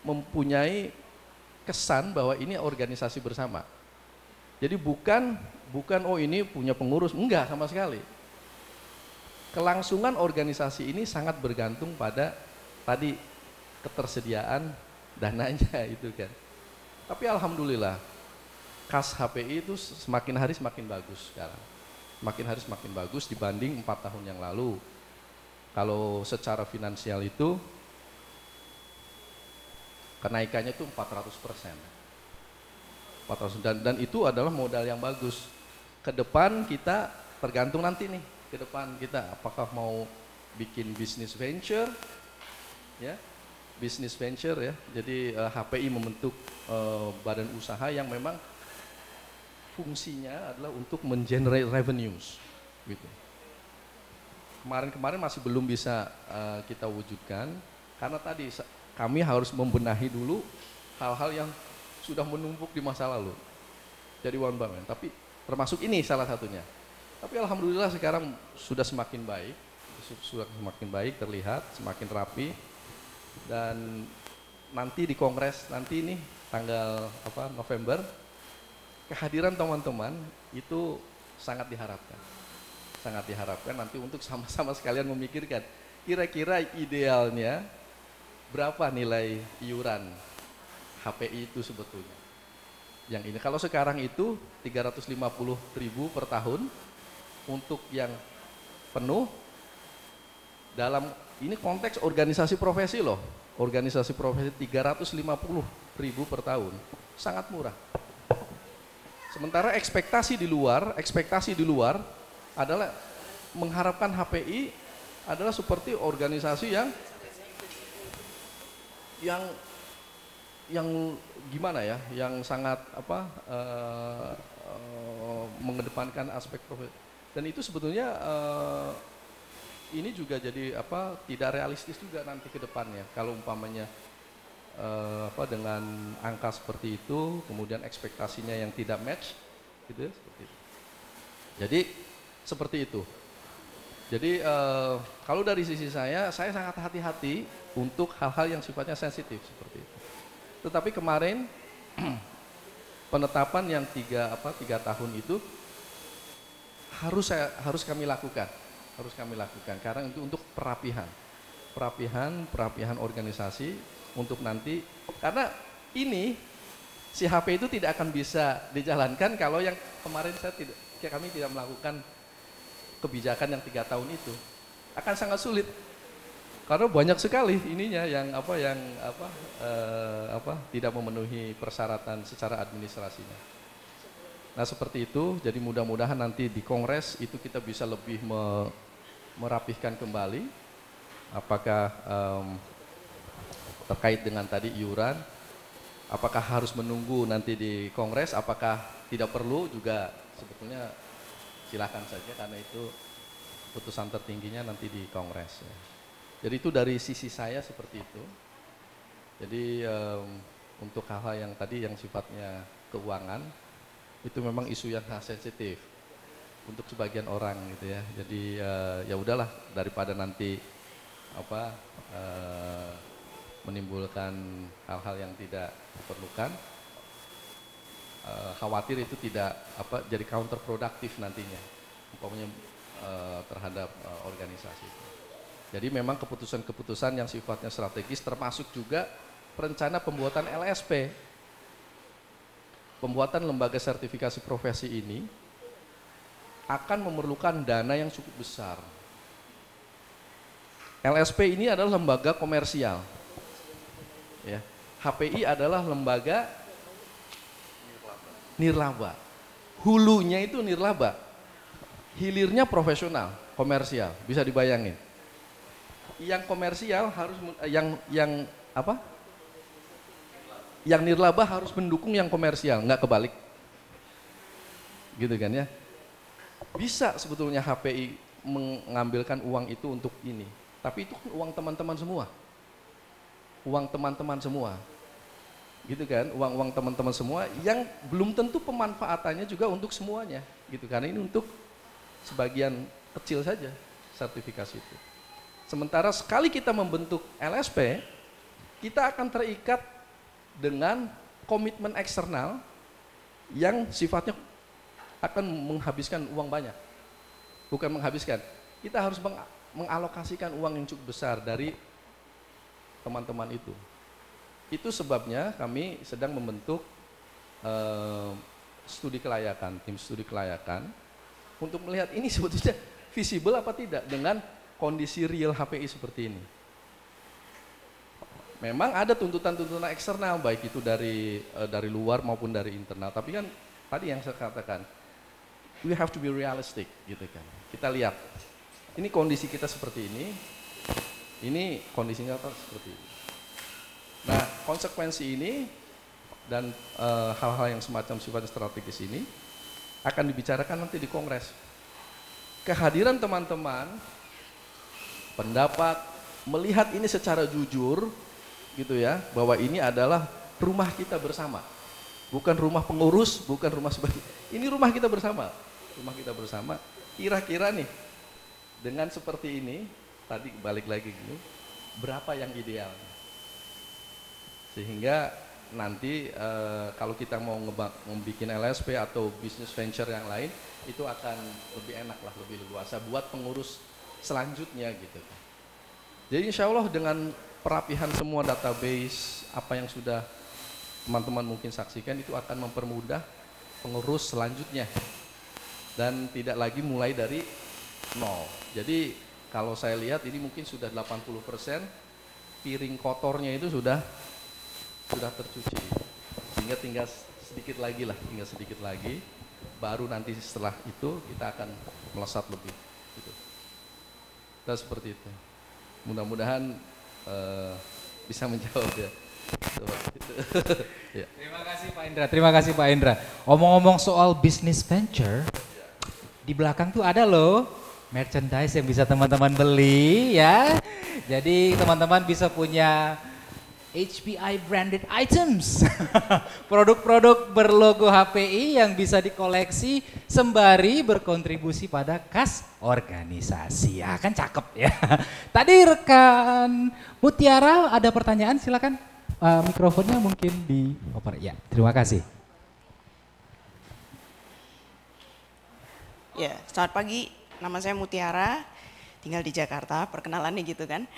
mempunyai kesan bahwa ini organisasi bersama. Jadi bukan ini punya pengurus, enggak sama sekali. Kelangsungan organisasi ini sangat bergantung pada tadi ketersediaan dananya itu kan. Tapi alhamdulillah kas HPI itu semakin hari semakin bagus sekarang. Semakin hari semakin bagus dibanding 4 tahun yang lalu. Kalau secara finansial itu kenaikannya itu 400%. Dan itu adalah modal yang bagus. Ke depan kita tergantung nanti nih, ke depan kita apakah mau bikin bisnis venture, ya, bisnis venture ya. Jadi HPI membentuk badan usaha yang memang fungsinya adalah untuk mengenerate revenues, gitu. Kemarin masih belum bisa kita wujudkan karena tadi kami harus membenahi dulu hal-hal yang sudah menumpuk di masa lalu. Jadi one by one, tapi termasuk ini salah satunya. Tapi alhamdulillah sekarang sudah semakin baik, terlihat semakin rapi, dan nanti di kongres nanti nih tanggal November, kehadiran teman-teman itu sangat diharapkan nanti untuk sama-sama sekalian memikirkan kira-kira idealnya berapa nilai iuran HPI itu sebetulnya. Yang ini kalau sekarang itu 350.000 per tahun untuk yang penuh, dalam ini konteks organisasi profesi loh, organisasi profesi 350.000 per tahun, sangat murah. Sementara ekspektasi di luar adalah mengharapkan HPI adalah seperti organisasi yang gimana ya, yang sangat mengedepankan aspek profesi. Dan itu sebetulnya ini juga jadi tidak realistis juga nanti ke depannya kalau umpamanya dengan angka seperti itu, kemudian ekspektasinya yang tidak match gitu, seperti itu. Jadi seperti itu. Jadi kalau dari sisi saya sangat hati-hati untuk hal-hal yang sifatnya sensitif seperti itu. Tetapi kemarin penetapan yang 3 tahun itu harus kami lakukan karena itu untuk perapihan organisasi untuk nanti, karena ini si HP itu tidak akan bisa dijalankan kalau yang kemarin kami tidak melakukan kebijakan yang 3 tahun itu, akan sangat sulit karena banyak sekali ininya yang tidak memenuhi persyaratan secara administrasinya. Nah seperti itu, jadi mudah-mudahan nanti di kongres itu kita bisa lebih merapihkan kembali apakah terkait dengan tadi iuran, apakah harus menunggu nanti di kongres, apakah tidak perlu juga sebetulnya silakan saja karena itu putusan tertingginya nanti di kongres. Ya. Jadi itu dari sisi saya seperti itu. Jadi untuk hal-hal yang tadi yang sifatnya keuangan, itu memang isu yang sangat sensitif untuk sebagian orang gitu ya. Jadi ya udahlah daripada nanti menimbulkan hal-hal yang tidak diperlukan, khawatir itu tidak jadi counterproduktif nantinya umpamanya terhadap organisasi. Jadi memang keputusan-keputusan yang sifatnya strategis termasuk juga rencana pembuatan LSP. Pembuatan lembaga sertifikasi profesi ini akan memerlukan dana yang cukup besar. LSP ini adalah lembaga komersial. Ya. HPI adalah lembaga nirlaba. Hulunya itu nirlaba. Hilirnya profesional, komersial. Bisa dibayangin. Yang komersial harus yang nirlaba harus mendukung yang komersial, nggak kebalik. Gitu kan ya. Bisa sebetulnya HPI mengambilkan uang itu untuk ini. Tapi itu kan uang teman-teman semua. Uang teman-teman semua. Gitu kan, uang teman-teman semua yang belum tentu pemanfaatannya juga untuk semuanya. Gitu kan, ini untuk sebagian kecil saja sertifikasi itu. Sementara sekali kita membentuk LSP, kita akan terikat dengan komitmen eksternal yang sifatnya akan menghabiskan uang banyak. Bukan menghabiskan, kita harus mengalokasikan uang yang cukup besar dari teman-teman itu. Itu sebabnya kami sedang membentuk studi kelayakan, tim studi kelayakan untuk melihat ini sebetulnya visible apa tidak dengan kondisi real HPI seperti ini. Memang ada tuntutan-tuntutan eksternal, baik itu dari luar maupun dari internal. Tapi kan tadi yang saya katakan, we have to be realistic, gitu kan. Kita lihat, ini kondisi kita seperti ini kondisinya seperti ini. Nah, konsekuensi ini dan hal-hal yang semacam sifatnya strategis ini akan dibicarakan nanti di kongres. Kehadiran teman-teman, pendapat, melihat ini secara jujur, gitu ya, bahwa ini adalah rumah kita bersama, bukan rumah pengurus, bukan rumah sebagai, ini rumah kita bersama, kira-kira nih dengan seperti ini, tadi balik lagi gini, berapa yang ideal? Sehingga nanti kalau kita mau membuat LSP atau bisnis venture yang lain, itu akan lebih enak lah, lebih luasa buat pengurus selanjutnya gitu. Jadi insya Allah dengan perapihan semua database, apa yang sudah teman-teman mungkin saksikan, itu akan mempermudah pengurus selanjutnya. Dan tidak lagi mulai dari nol. Jadi kalau saya lihat ini mungkin sudah 80%, piring kotornya itu sudah tercuci. Sehingga tinggal sedikit lagi lah, baru nanti setelah itu kita akan melesat lebih. Gitu. Kita seperti itu. Mudah-mudahan bisa menjawab ya. Ya. Terima kasih Pak Indra, terima kasih Pak Indra. Omong-omong soal business venture, di belakang tuh ada loh merchandise yang bisa teman-teman beli ya. Jadi teman-teman bisa punya HPI branded items, produk-produk berlogo HPI yang bisa dikoleksi sembari berkontribusi pada kas organisasi. Ya kan cakep ya. Tadi rekan Mutiara ada pertanyaan, silakan. Mikrofonnya mungkin dioper. Ya, terima kasih. Ya, selamat pagi. Nama saya Mutiara, tinggal di Jakarta. Perkenalannya gitu kan.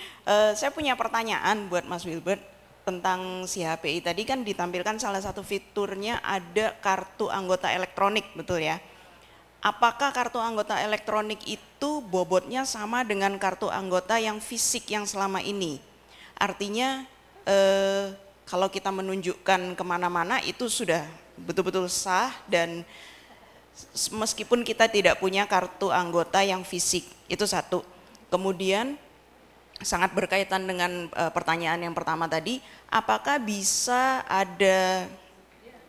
Saya punya pertanyaan buat Mas Wilbert tentang si HPI. Tadi kan ditampilkan salah satu fiturnya ada kartu anggota elektronik, betul ya? Apakah kartu anggota elektronik itu bobotnya sama dengan kartu anggota yang fisik yang selama ini? Artinya kalau kita menunjukkan kemana-mana itu sudah betul-betul sah, dan meskipun kita tidak punya kartu anggota yang fisik, itu satu. Kemudian sangat berkaitan dengan pertanyaan yang pertama tadi, apakah bisa ada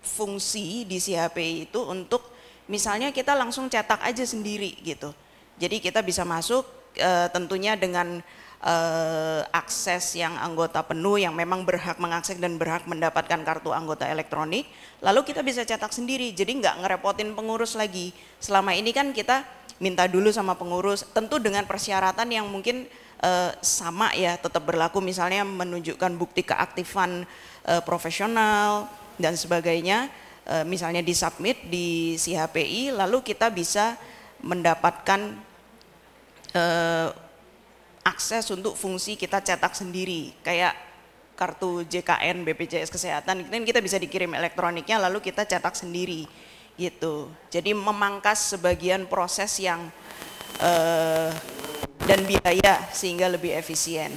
fungsi di si HPI itu untuk misalnya kita langsung cetak aja sendiri gitu. Jadi kita bisa masuk tentunya dengan akses yang anggota penuh yang memang berhak mengakses dan berhak mendapatkan kartu anggota elektronik, lalu kita bisa cetak sendiri, jadi nggak ngerepotin pengurus lagi. Selama ini kan kita minta dulu sama pengurus, tentu dengan persyaratan yang mungkin sama ya, tetap berlaku, misalnya menunjukkan bukti keaktifan profesional dan sebagainya, misalnya disubmit di si HPI, lalu kita bisa mendapatkan akses untuk fungsi kita cetak sendiri, kayak kartu JKN, BPJS Kesehatan, kan kita bisa dikirim elektroniknya lalu kita cetak sendiri gitu. Jadi memangkas sebagian proses yang dan biaya sehingga lebih efisien.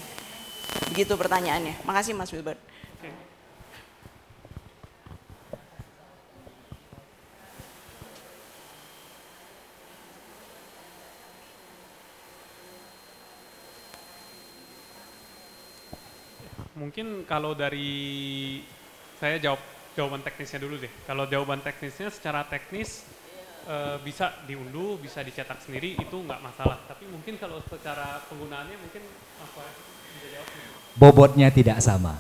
Begitu pertanyaannya. Makasih Mas Wilbert. Mungkin kalau dari saya jawaban teknisnya dulu deh. Kalau jawaban teknisnya secara teknis bisa diunduh, bisa dicetak sendiri, itu nggak masalah. Tapi mungkin kalau secara penggunaannya mungkin apa bisa jawab? Bobotnya tidak sama.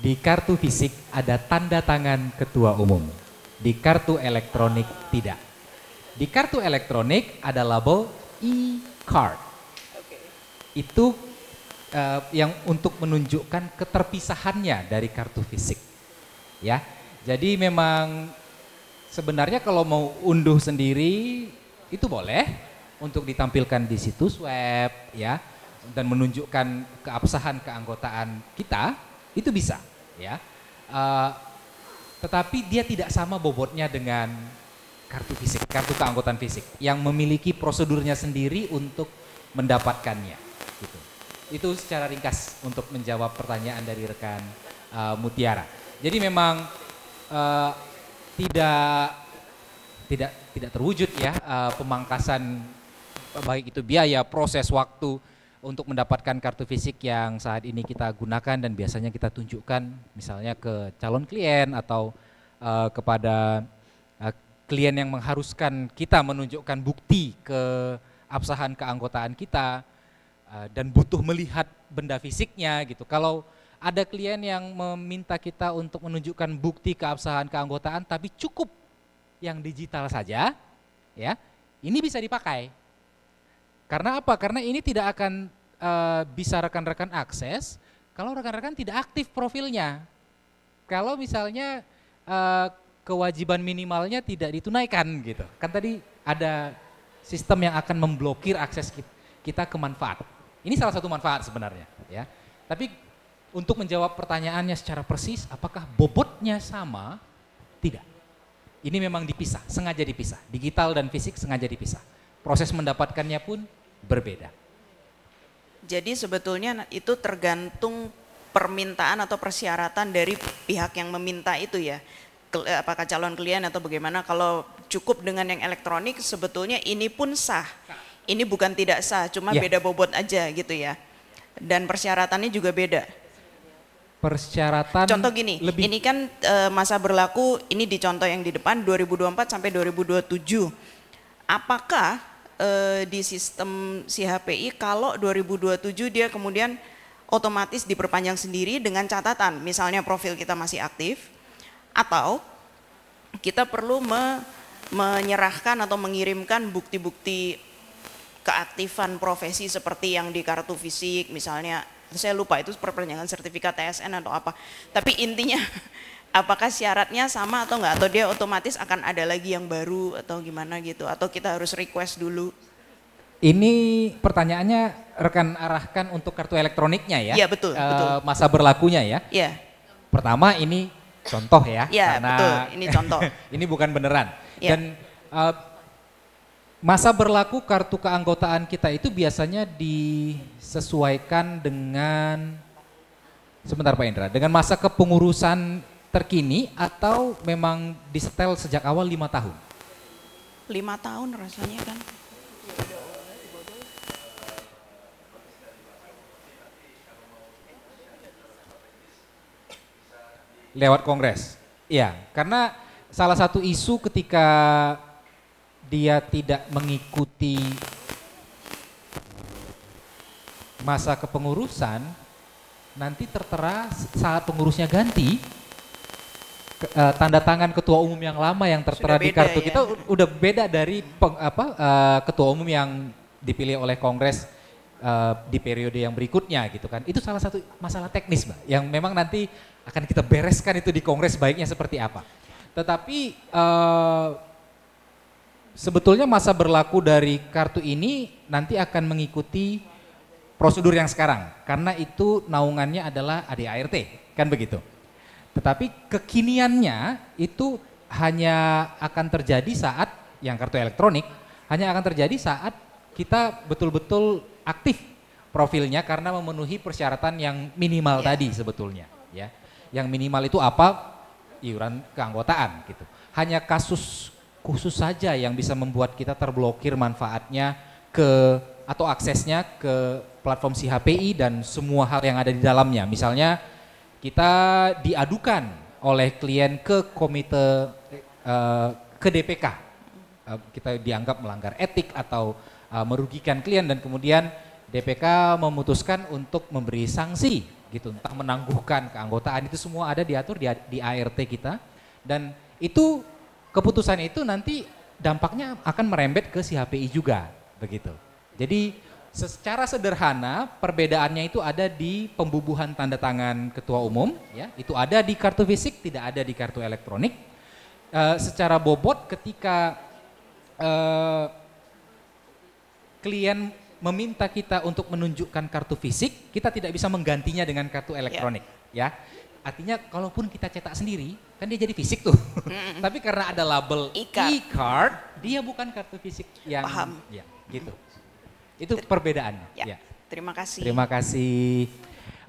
Di kartu fisik ada tanda tangan ketua umum. Di kartu elektronik tidak. Di kartu elektronik ada label e-card. Itu yang untuk menunjukkan keterpisahannya dari kartu fisik. Ya. Jadi memang sebenarnya kalau mau unduh sendiri itu boleh untuk ditampilkan di situs web ya, dan menunjukkan keabsahan keanggotaan kita, itu bisa ya. Tetapi dia tidak sama bobotnya dengan kartu fisik, kartu keanggotaan fisik yang memiliki prosedurnya sendiri untuk mendapatkannya gitu. Itu secara ringkas untuk menjawab pertanyaan dari rekan Mutiara. Jadi memang tidak terwujud ya pemangkasan baik itu biaya, proses, waktu untuk mendapatkan kartu fisik yang saat ini kita gunakan dan biasanya kita tunjukkan misalnya ke calon klien atau kepada klien yang mengharuskan kita menunjukkan bukti keabsahan keanggotaan kita dan butuh melihat benda fisiknya gitu. Kalau ada klien yang meminta kita untuk menunjukkan bukti keabsahan keanggotaan tapi cukup yang digital saja ya, ini bisa dipakai. Karena apa? Karena ini tidak akan bisa rekan-rekan akses kalau rekan-rekan tidak aktif profilnya. Kalau misalnya kewajiban minimalnya tidak ditunaikan gitu. Kan tadi ada sistem yang akan memblokir akses kita ke manfaat. Ini salah satu manfaat sebenarnya, ya. Tapi untuk menjawab pertanyaannya secara persis, apakah bobotnya sama? Tidak. Ini memang dipisah, sengaja dipisah. Digital dan fisik sengaja dipisah. Proses mendapatkannya pun berbeda. Jadi sebetulnya itu tergantung permintaan atau persyaratan dari pihak yang meminta itu ya. Apakah calon klien atau bagaimana. Kalau cukup dengan yang elektronik sebetulnya ini pun sah. Ini bukan tidak sah, cuma beda bobot aja gitu ya. Dan persyaratannya juga beda. Persyaratan contoh gini, ini kan masa berlaku ini di contoh yang di depan 2024 sampai 2027. Apakah di sistem CHPI kalau 2027 dia kemudian otomatis diperpanjang sendiri dengan catatan misalnya profil kita masih aktif, atau kita perlu menyerahkan atau mengirimkan bukti-bukti keaktifan profesi seperti yang di kartu fisik misalnya, saya lupa itu perpanjangan sertifikat TSN atau apa, tapi intinya apakah syaratnya sama atau enggak, atau dia otomatis akan ada lagi yang baru atau gimana gitu, atau kita harus request dulu? Ini pertanyaannya rekan arahkan untuk kartu elektroniknya ya? Iya betul, betul. Masa berlakunya ya? Iya. Pertama ini contoh ya? Iya betul, ini contoh. Ini bukan beneran. Ya. Dan masa berlaku kartu keanggotaan kita itu biasanya disesuaikan dengan, sebentar Pak Indra, dengan masa kepengurusan terkini atau memang disetel sejak awal 5 tahun? 5 tahun rasanya kan. Lewat kongres. Iya, karena salah satu isu ketika dia tidak mengikuti masa kepengurusan, nanti tertera saat pengurusnya ganti, tanda tangan ketua umum yang lama yang tertera di kartu ya? Kita udah beda dari ketua umum yang dipilih oleh kongres di periode yang berikutnya gitu kan. Itu salah satu masalah teknis Mbak, yang memang nanti akan kita bereskan itu di kongres baiknya seperti apa. Tetapi sebetulnya masa berlaku dari kartu ini nanti akan mengikuti prosedur yang sekarang, karena itu naungannya adalah ADART, kan begitu. Tetapi kekiniannya itu hanya akan terjadi saat yang kartu elektronik, hanya akan terjadi saat kita betul-betul aktif profilnya karena memenuhi persyaratan yang minimal tadi sebetulnya. Ya, yang minimal itu apa? Iuran keanggotaan gitu. Hanya kasus khusus saja yang bisa membuat kita terblokir manfaatnya atau aksesnya ke platform CHPI dan semua hal yang ada di dalamnya. Misalnya kita diadukan oleh klien ke komite ke DPK, kita dianggap melanggar etik atau merugikan klien, dan kemudian DPK memutuskan untuk memberi sanksi gitu, entah menangguhkan keanggotaan, itu semua ada diatur di ART kita, dan itu keputusan itu nanti dampaknya akan merembet ke CHPI juga begitu. Jadi secara sederhana perbedaannya itu ada di pembubuhan tanda tangan ketua umum, ya, itu ada di kartu fisik, tidak ada di kartu elektronik. Secara bobot ketika klien meminta kita untuk menunjukkan kartu fisik, kita tidak bisa menggantinya dengan kartu elektronik, ya. Artinya kalaupun kita cetak sendiri, kan dia jadi fisik tuh. Tapi karena ada label e-card, dia bukan kartu fisik yang ya, gitu. Itu perbedaannya. Ya. Terima kasih. Terima kasih.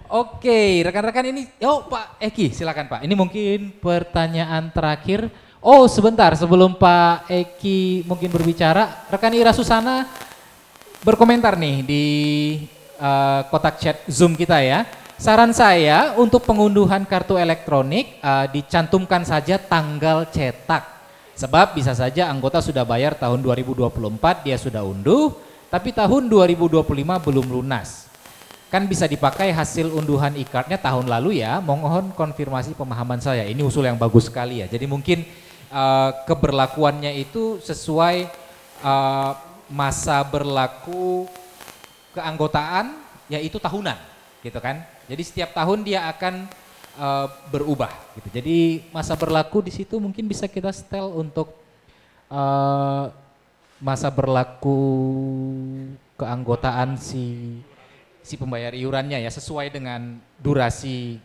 Oke, rekan-rekan ini, Pak Eki, silakan Pak. Ini mungkin pertanyaan terakhir. Oh, sebentar sebelum Pak Eki mungkin berbicara, rekan Ira Susana berkomentar nih di kotak chat Zoom kita ya. Saran saya untuk pengunduhan kartu elektronik dicantumkan saja tanggal cetak. Sebab bisa saja anggota sudah bayar tahun 2024, dia sudah unduh, tapi tahun 2025 belum lunas. Kan bisa dipakai hasil unduhan e-cardnya tahun lalu ya. Mohon konfirmasi pemahaman saya. Ini usul yang bagus sekali ya. Jadi mungkin keberlakuannya itu sesuai masa berlaku keanggotaan yaitu tahunan, gitu kan? Jadi setiap tahun dia akan berubah, gitu. Jadi masa berlaku di situ mungkin bisa kita setel untuk masa berlaku keanggotaan si pembayar iurannya ya, sesuai dengan durasi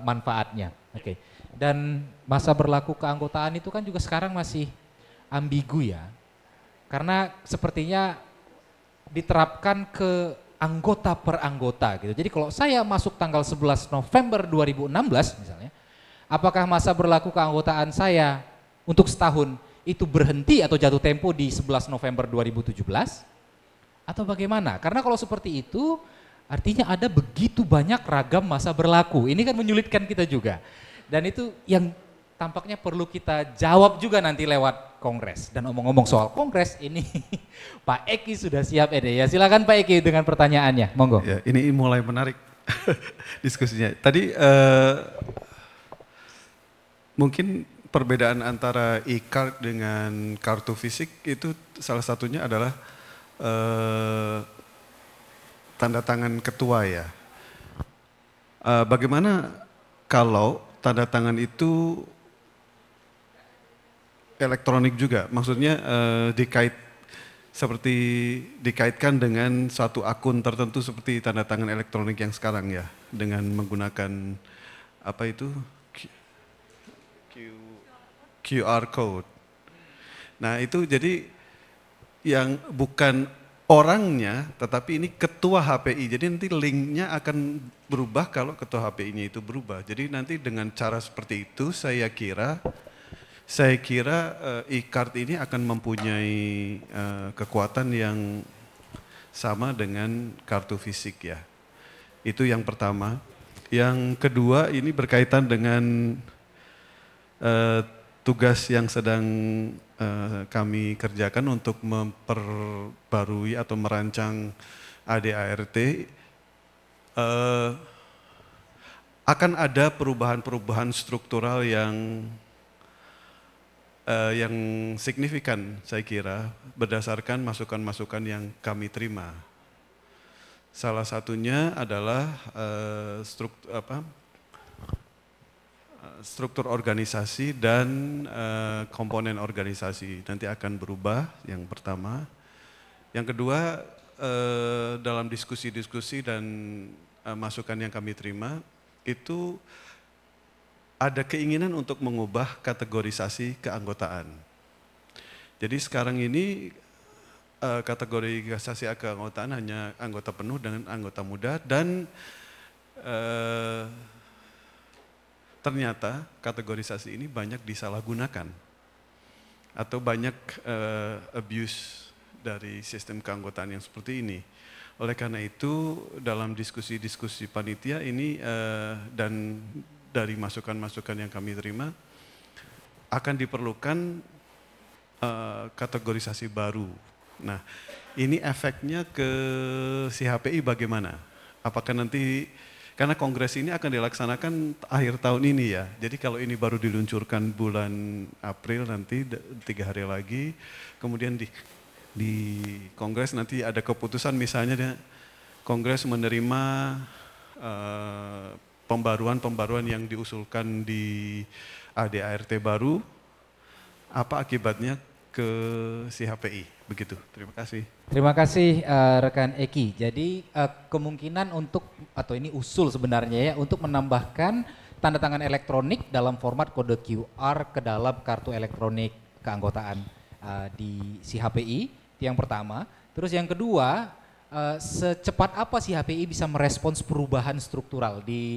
manfaatnya. Oke. Dan masa berlaku keanggotaan itu kan juga sekarang masih ambigu ya. Karena sepertinya diterapkan ke anggota per anggota gitu. Jadi kalau saya masuk tanggal 11 November 2016 misalnya, apakah masa berlaku keanggotaan saya untuk setahun itu berhenti atau jatuh tempo di 11 November 2017? Atau bagaimana? Karena kalau seperti itu artinya ada begitu banyak ragam masa berlaku. Ini kan menyulitkan kita juga. Dan itu yang tampaknya perlu kita jawab juga nanti lewat kongres. Dan omong-omong soal kongres ini Pak Eki sudah siap ya. Silakan Pak Eki dengan pertanyaannya, monggo. Ya, ini mulai menarik diskusinya. Tadi mungkin perbedaan antara e-card dengan kartu fisik itu salah satunya adalah tanda tangan ketua ya. Bagaimana kalau tanda tangan itu elektronik juga? Maksudnya dikaitkan dengan suatu akun tertentu seperti tanda tangan elektronik yang sekarang ya, dengan menggunakan apa itu QR code. Nah itu jadi yang bukan orangnya, tetapi ini ketua HPI. Jadi nanti linknya akan berubah kalau ketua HPI-nya itu berubah. Jadi nanti dengan cara seperti itu saya kira e-card ini akan mempunyai kekuatan yang sama dengan kartu fisik ya. Itu yang pertama. Yang kedua ini berkaitan dengan tugas yang sedang kami kerjakan untuk memperbarui atau merancang ADART. Akan ada perubahan-perubahan struktural yang signifikan saya kira berdasarkan masukan-masukan yang kami terima. Salah satunya adalah struktur organisasi dan komponen organisasi nanti akan berubah, yang pertama. Yang kedua, dalam diskusi-diskusi dan masukan yang kami terima, itu ada keinginan untuk mengubah kategorisasi keanggotaan. Jadi sekarang ini kategorisasi keanggotaan hanya anggota penuh dengan anggota muda, dan ternyata kategorisasi ini banyak disalahgunakan atau banyak abuse dari sistem keanggotaan yang seperti ini. Oleh karena itu dalam diskusi-diskusi panitia ini dan dari masukan-masukan yang kami terima akan diperlukan kategorisasi baru. Nah, ini efeknya ke si HPI bagaimana? Apakah nanti, karena kongres ini akan dilaksanakan akhir tahun ini ya, jadi kalau ini baru diluncurkan bulan April nanti 3 hari lagi, kemudian di kongres nanti ada keputusan misalnya kongres menerima pembaruan-pembaruan yang diusulkan di ADART baru, apa akibatnya ke si HPI, begitu. Terima kasih. Terima kasih rekan Eki. Jadi kemungkinan untuk, atau ini usul sebenarnya ya, untuk menambahkan tanda tangan elektronik dalam format kode QR ke dalam kartu elektronik keanggotaan di si HPI, itu yang pertama. Terus yang kedua, secepat apa si HPI bisa merespons perubahan struktural di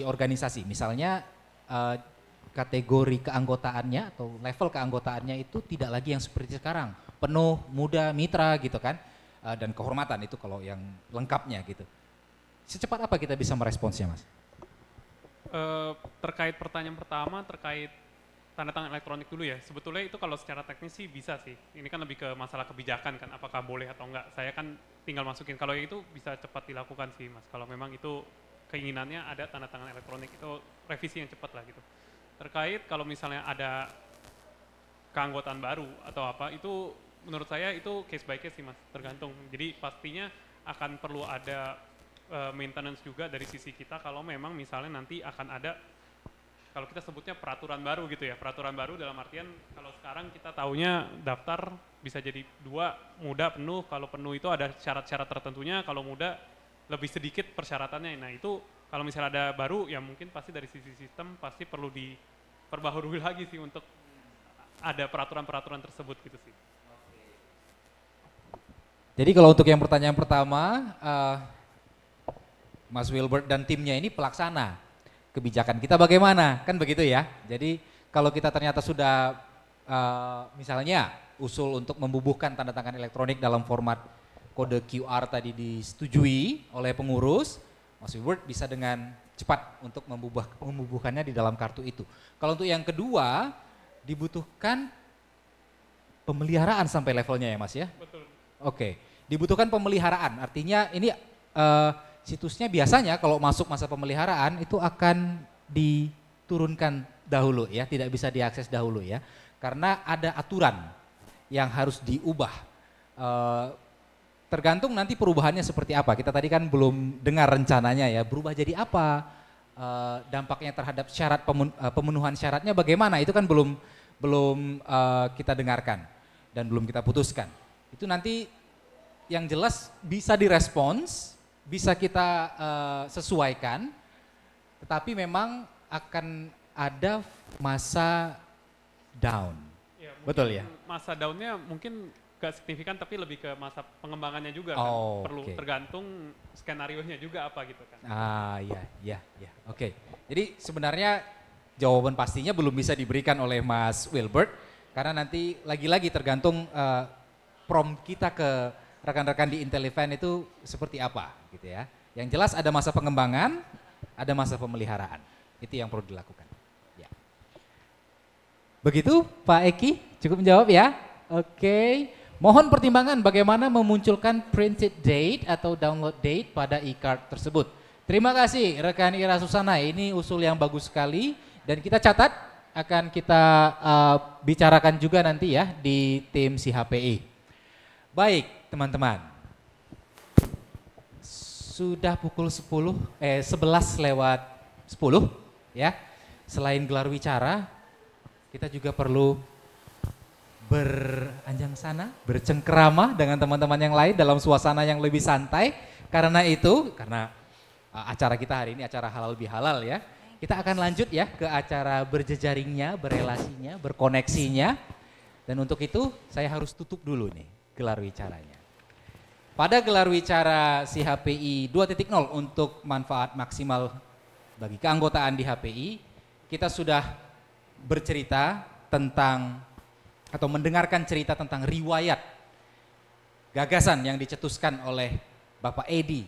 organisasi, misalnya kategori keanggotaannya atau level keanggotaannya itu tidak lagi yang seperti sekarang, penuh, muda, mitra gitu kan, dan kehormatan itu kalau yang lengkapnya gitu. Secepat apa kita bisa meresponsnya, Mas? Terkait pertanyaan pertama, terkait tanda tangan elektronik dulu ya, sebetulnya itu kalau secara teknis sih bisa sih, ini kan lebih ke masalah kebijakan kan, apakah boleh atau enggak, saya kan tinggal masukin, kalau itu bisa cepat dilakukan sih Mas, kalau memang itu keinginannya ada tanda tangan elektronik, itu revisi yang cepat lah gitu. Terkait kalau misalnya ada keanggotaan baru atau apa, itu menurut saya itu case by case sih Mas, tergantung. Jadi pastinya akan perlu ada maintenance juga dari sisi kita kalau memang misalnya nanti akan ada, kalau kita sebutnya peraturan baru gitu ya, peraturan baru dalam artian kalau sekarang kita taunya daftar bisa jadi 2, muda, penuh, kalau penuh itu ada syarat-syarat tertentunya, kalau muda lebih sedikit persyaratannya. Nah itu kalau misalnya ada baru ya mungkin pasti dari sisi sistem pasti perlu diperbaharui lagi sih untuk ada peraturan-peraturan tersebut gitu sih. Jadi kalau untuk yang pertanyaan pertama, Mas Wilbert dan timnya ini pelaksana kebijakan kita bagaimana, kan begitu ya. Jadi kalau kita ternyata sudah misalnya usul untuk membubuhkan tanda tangan elektronik dalam format kode QR tadi disetujui oleh pengurus, Mas Wilbert bisa dengan cepat untuk membubuhkannya di dalam kartu itu. Kalau untuk yang kedua, dibutuhkan pemeliharaan sampai levelnya ya Mas ya? Betul. Oke, dibutuhkan pemeliharaan, artinya ini situsnya biasanya kalau masuk masa pemeliharaan itu akan diturunkan dahulu ya, tidak bisa diakses dahulu ya, karena ada aturan yang harus diubah. Tergantung nanti perubahannya seperti apa, kita tadi kan belum dengar rencananya ya, berubah jadi apa, dampaknya terhadap syarat pemenuhan syaratnya bagaimana, itu kan belum kita dengarkan dan belum kita putuskan. Itu nanti yang jelas bisa direspons, bisa kita sesuaikan, tetapi memang akan ada masa down. Ya, betul ya? Masa downnya mungkin gak signifikan tapi lebih ke masa pengembangannya juga kan. Perlu tergantung skenario-nya juga apa gitu kan. Ya. Oke. Jadi sebenarnya jawaban pastinya belum bisa diberikan oleh Mas Wilbert, karena nanti lagi-lagi tergantung prompt kita ke rekan-rekan di Intel Event itu seperti apa gitu ya. Yang jelas ada masa pengembangan, ada masa pemeliharaan. Itu yang perlu dilakukan. Ya. Begitu Pak Eki, cukup menjawab ya? Oke. Mohon pertimbangan bagaimana memunculkan printed date atau download date pada e-card tersebut. Terima kasih rekan Ira Susana, ini usul yang bagus sekali dan kita catat, akan kita bicarakan juga nanti ya di tim CHPI. Baik teman-teman, sudah pukul 11 lewat 10 ya. Selain gelar wicara, kita juga perlu beranjang sana, bercengkerama dengan teman-teman yang lain dalam suasana yang lebih santai. Karena acara kita hari ini acara halal bihalal ya. Kita akan lanjut ya ke acara berjejaringnya, berelasinya, berkoneksinya. Dan untuk itu saya harus tutup dulu nih gelar wicaranya. Pada gelar wicara CHPI 2.0 untuk manfaat maksimal bagi keanggotaan di HPI, kita sudah bercerita tentang atau mendengarkan cerita tentang riwayat gagasan yang dicetuskan oleh Bapak Edi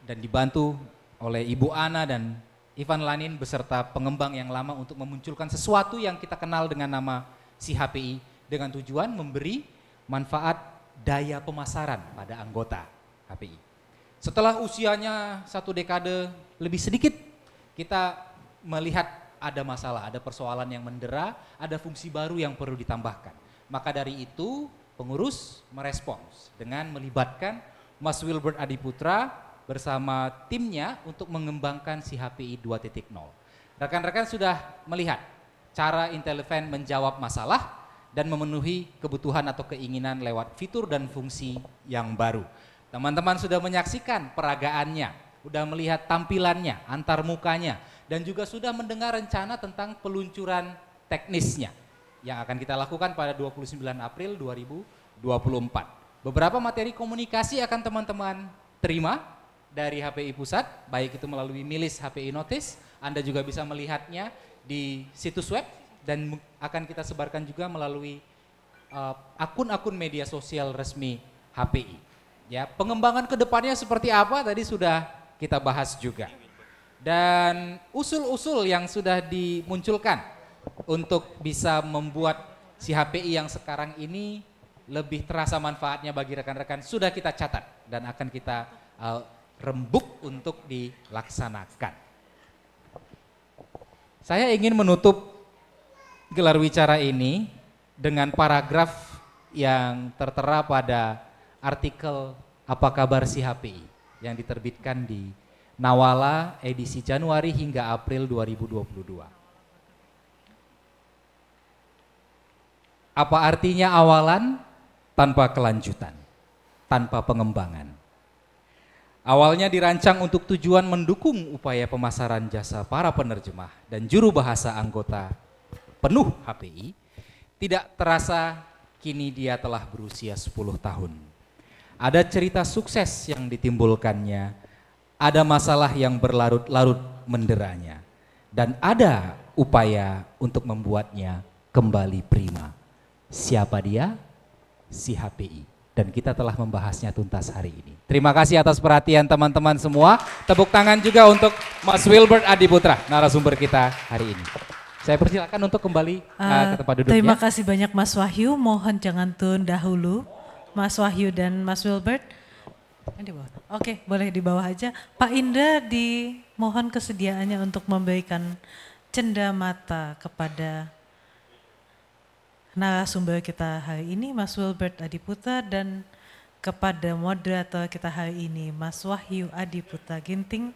dan dibantu oleh Ibu Ana dan Ivan Lanin beserta pengembang yang lama untuk memunculkan sesuatu yang kita kenal dengan nama CHPI dengan tujuan memberi manfaat daya pemasaran pada anggota HPI. Setelah usianya 1 dekade lebih sedikit, kita melihat ada masalah, ada persoalan yang mendera, ada fungsi baru yang perlu ditambahkan. Maka dari itu pengurus merespons dengan melibatkan Mas Wilbert Adiputra bersama timnya untuk mengembangkan CHPI 2.0. Rekan-rekan sudah melihat cara Intel Event menjawab masalah dan memenuhi kebutuhan atau keinginan lewat fitur dan fungsi yang baru. Teman-teman sudah menyaksikan peragaannya, sudah melihat tampilannya, antar mukanya, dan juga sudah mendengar rencana tentang peluncuran teknisnya yang akan kita lakukan pada 29 April 2024. Beberapa materi komunikasi akan teman-teman terima dari HPI Pusat, baik itu melalui milis HPI Notice, Anda juga bisa melihatnya di situs web, dan akan kita sebarkan juga melalui akun-akun media sosial resmi HPI. Ya, pengembangan kedepannya seperti apa tadi sudah kita bahas juga. Dan usul-usul yang sudah dimunculkan untuk bisa membuat si HPI yang sekarang ini lebih terasa manfaatnya bagi rekan-rekan sudah kita catat dan akan kita rembuk untuk dilaksanakan. Saya ingin menutup gelar wicara ini dengan paragraf yang tertera pada artikel Apa Kabar Si HPI yang diterbitkan di Nawala edisi Januari hingga April 2022. Apa artinya awalan tanpa kelanjutan, tanpa pengembangan? Awalnya dirancang untuk tujuan mendukung upaya pemasaran jasa para penerjemah dan juru bahasa anggota penuh HPI, tidak terasa kini dia telah berusia 10 tahun. Ada cerita sukses yang ditimbulkannya, ada masalah yang berlarut-larut menderanya, dan ada upaya untuk membuatnya kembali prima. Siapa dia? Si HPI. Dan kita telah membahasnya tuntas hari ini. Terima kasih atas perhatian teman-teman semua. Tepuk tangan juga untuk Mas Wilbert Adiputra, narasumber kita hari ini. Saya persilakan untuk kembali ke tempat duduknya. Terima kasih banyak Mas Wahyu, mohon jangan turun dahulu. Mas Wahyu dan Mas Wilbert. Di bawah. Oke, boleh di bawah aja. Pak Indra dimohon kesediaannya untuk memberikan cendamata kepada narasumber kita hari ini, Mas Wilbert Adiputra, dan kepada moderator kita hari ini, Mas Wahyu Adiputra Ginting.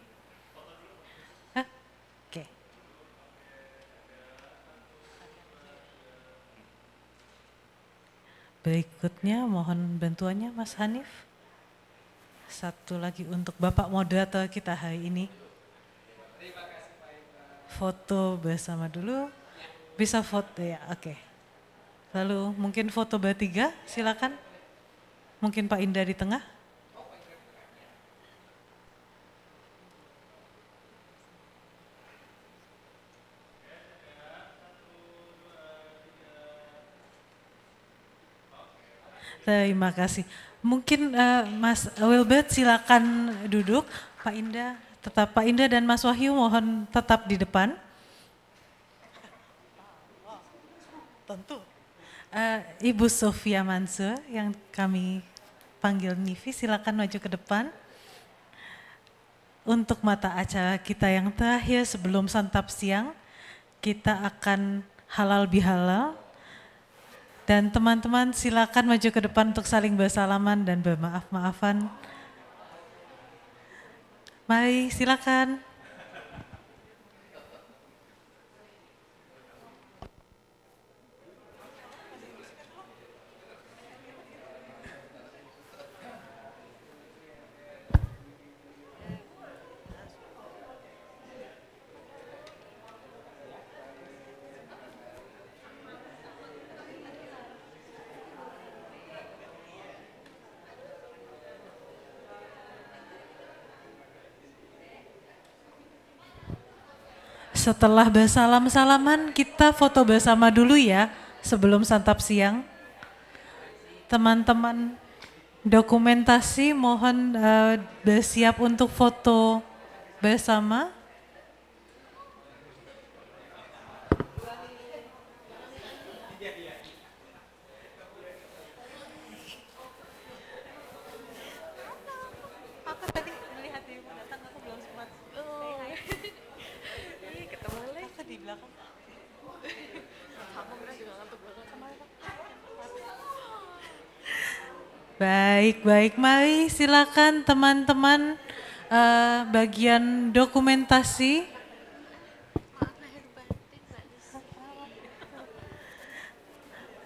Oke. Berikutnya mohon bantuannya Mas Hanif. Satu lagi untuk Bapak moderator kita hari ini. Foto bersama dulu. Bisa foto ya, oke. Lalu mungkin foto bertiga, silakan. Mungkin Pak Indra di tengah. Terima kasih. Mungkin Mas Wilbert silakan duduk. Pak Indra dan Mas Wahyu mohon tetap di depan. Tentu. Ibu Sofia Mansur yang kami panggil Nivi, silakan maju ke depan. Untuk mata acara kita yang terakhir sebelum santap siang, kita akan halal bihalal. Dan teman-teman silakan maju ke depan untuk saling bersalaman dan bermaaf-maafan. Mari silakan. Setelah bersalam-salaman, kita foto bersama dulu ya sebelum santap siang. Teman-teman dokumentasi mohon bersiap untuk foto bersama. Baik, mari silakan teman-teman bagian dokumentasi.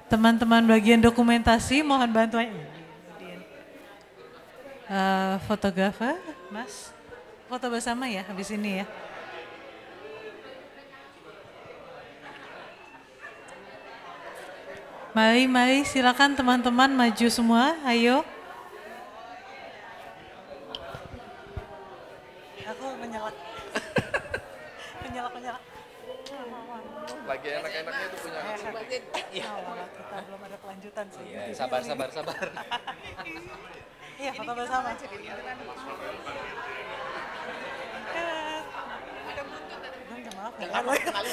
Teman-teman bagian dokumentasi mohon bantuan. Fotografer, Mas, foto bersama ya habis ini ya. Mari silakan teman-teman maju semua, ayo. Aku menyalak. menyalak. Lagi enak-enaknya itu punya. Iya, kita belum ada kelanjutan sih. Iya, sabar. Iya, foto bersama. Maaf, Mas.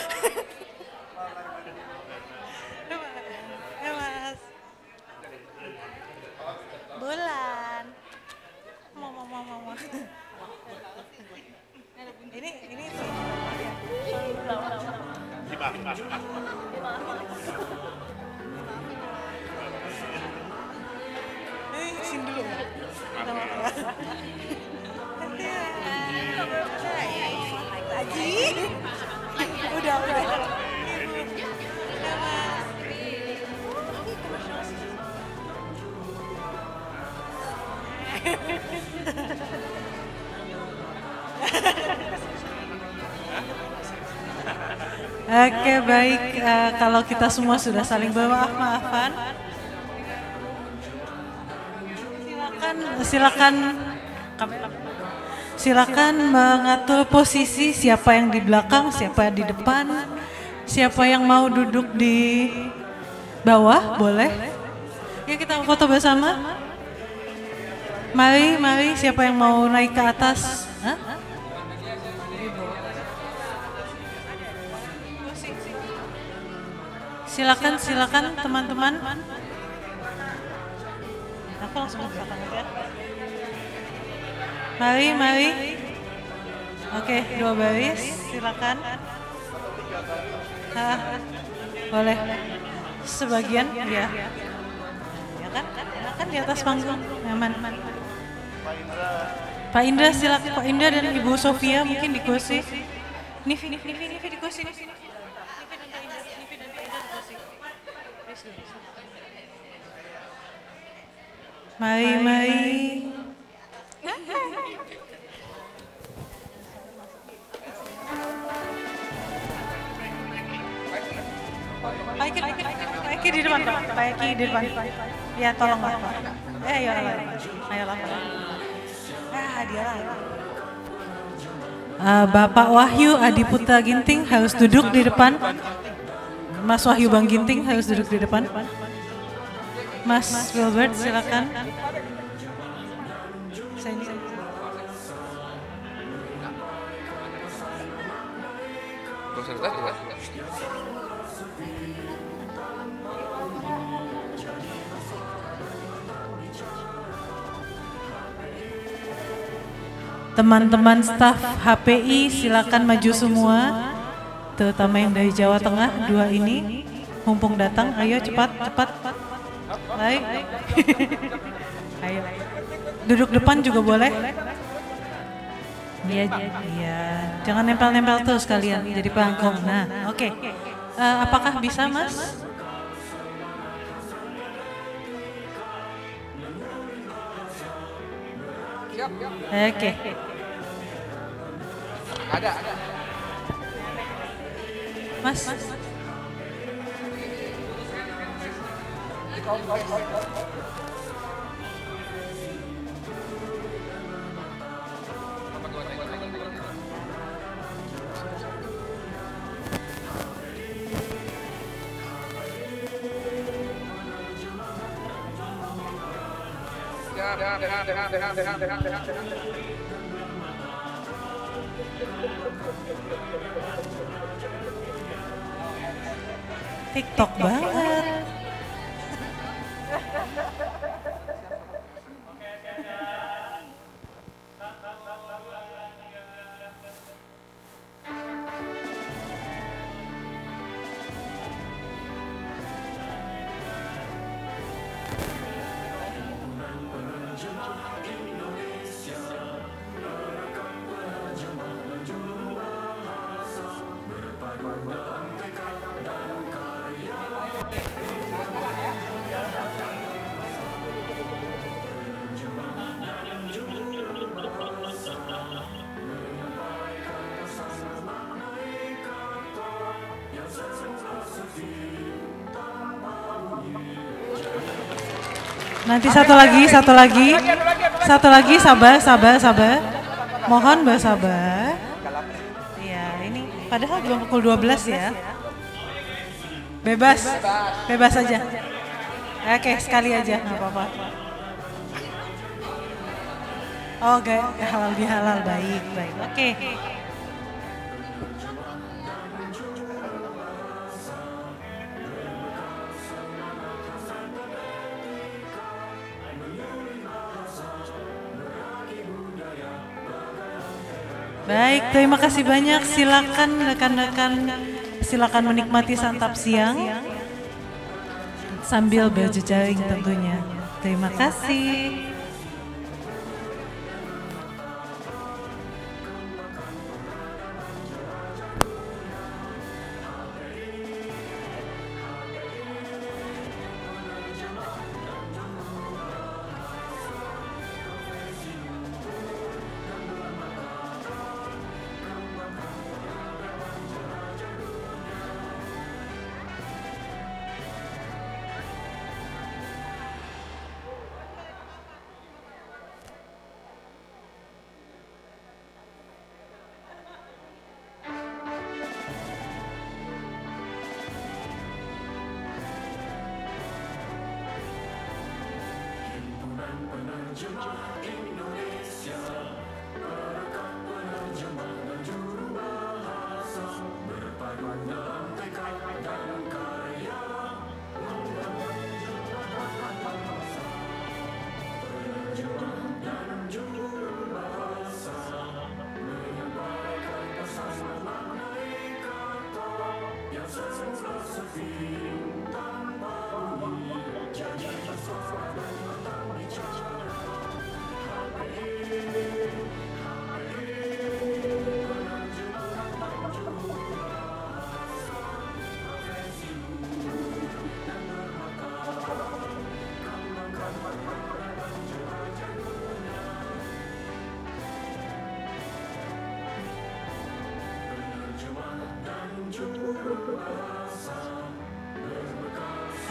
Bulan. Mau. Ini Udah. Oke baik, kalau kita semua sudah saling bermaaf-maafan, silakan mengatur posisi siapa yang di belakang, siapa yang di depan, siapa yang mau duduk di bawah, boleh. Ya kita foto bersama. Mari, siapa yang mau naik ke atas? Hah? Silakan teman-teman. Aku langsung ke belakang aja. Mari. Oke, 2 baris, silakan. Boleh. Sebagian, ya. Ya kan di atas panggung, nyaman. Pak Indra silakan, Pak Indra dan Ibu Sofia mungkin di kursi. Nifi di kursi. Mari. Pak Eki di depan, Pak Eki di depan. Ya tolong Pak. Ayolah. Dia lah. Bapak Wahyu Adiputra Ginting harus duduk di depan. Mas Wahyu Bang Ginting harus duduk di depan. Mas Wilbert silakan. Teman-teman staf HPI silakan maju semua, terutama yang dari Jawa Tengah 2 ini, mumpung datang, ayo cepat. Baik. Ayo. Duduk depan juga boleh. Iya. Jangan nempel-nempel terus kalian, jadi pelangkong. Nah, oke. Apakah bisa, Mas? Oke. Ada. Mas. TikTok banget. Nanti satu lagi, sabar. Mohon bersabar. Iya, ini padahal belum pukul 12 ya. Bebas aja. Oke, sekali aja, nggak apa-apa. Oh, halal bihalal, baik. Oke. Baik, terima kasih banyak. Silakan rekan-rekan, silakan menikmati santap siang sambil berjejaring tentunya. Terima kasih.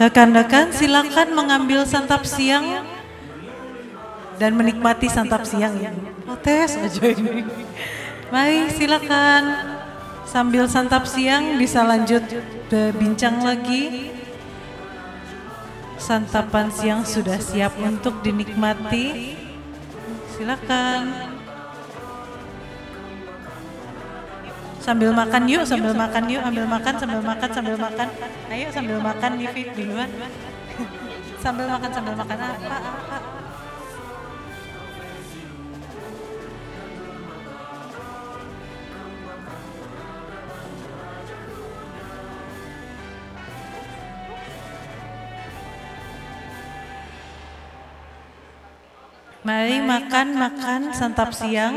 Rekan-rekan silakan mengambil santap siang dan menikmati santap siang ini. Protes aja ini. Mari silakan sambil santap siang bisa lanjut berbincang lagi. Santapan siang sudah siap untuk dinikmati. Silakan. Sambil makan yuk, sambil makan yuk, ambil makan, sambil makan, sambil makan. Ayo sambil makan nih Fit duluan. Sambil makan apa. Mari makan santap siang.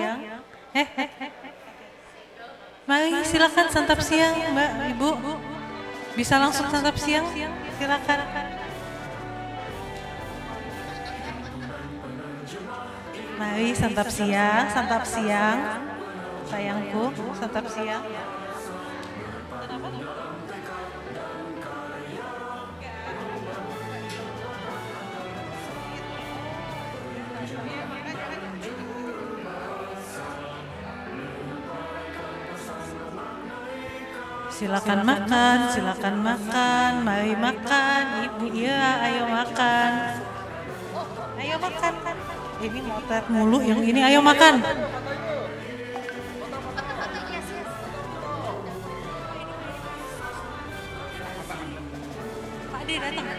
Mari silakan santap siang, Mbak, Ibu. Bisa langsung santap siang? Silakan. Mari santap siang. Sayangku, santap siang. Silakan makan, mari makan, Ibu, iya, ayo makan. Ayo makan. Ini motret mulu, yang ini ayo makan. Pak D datang.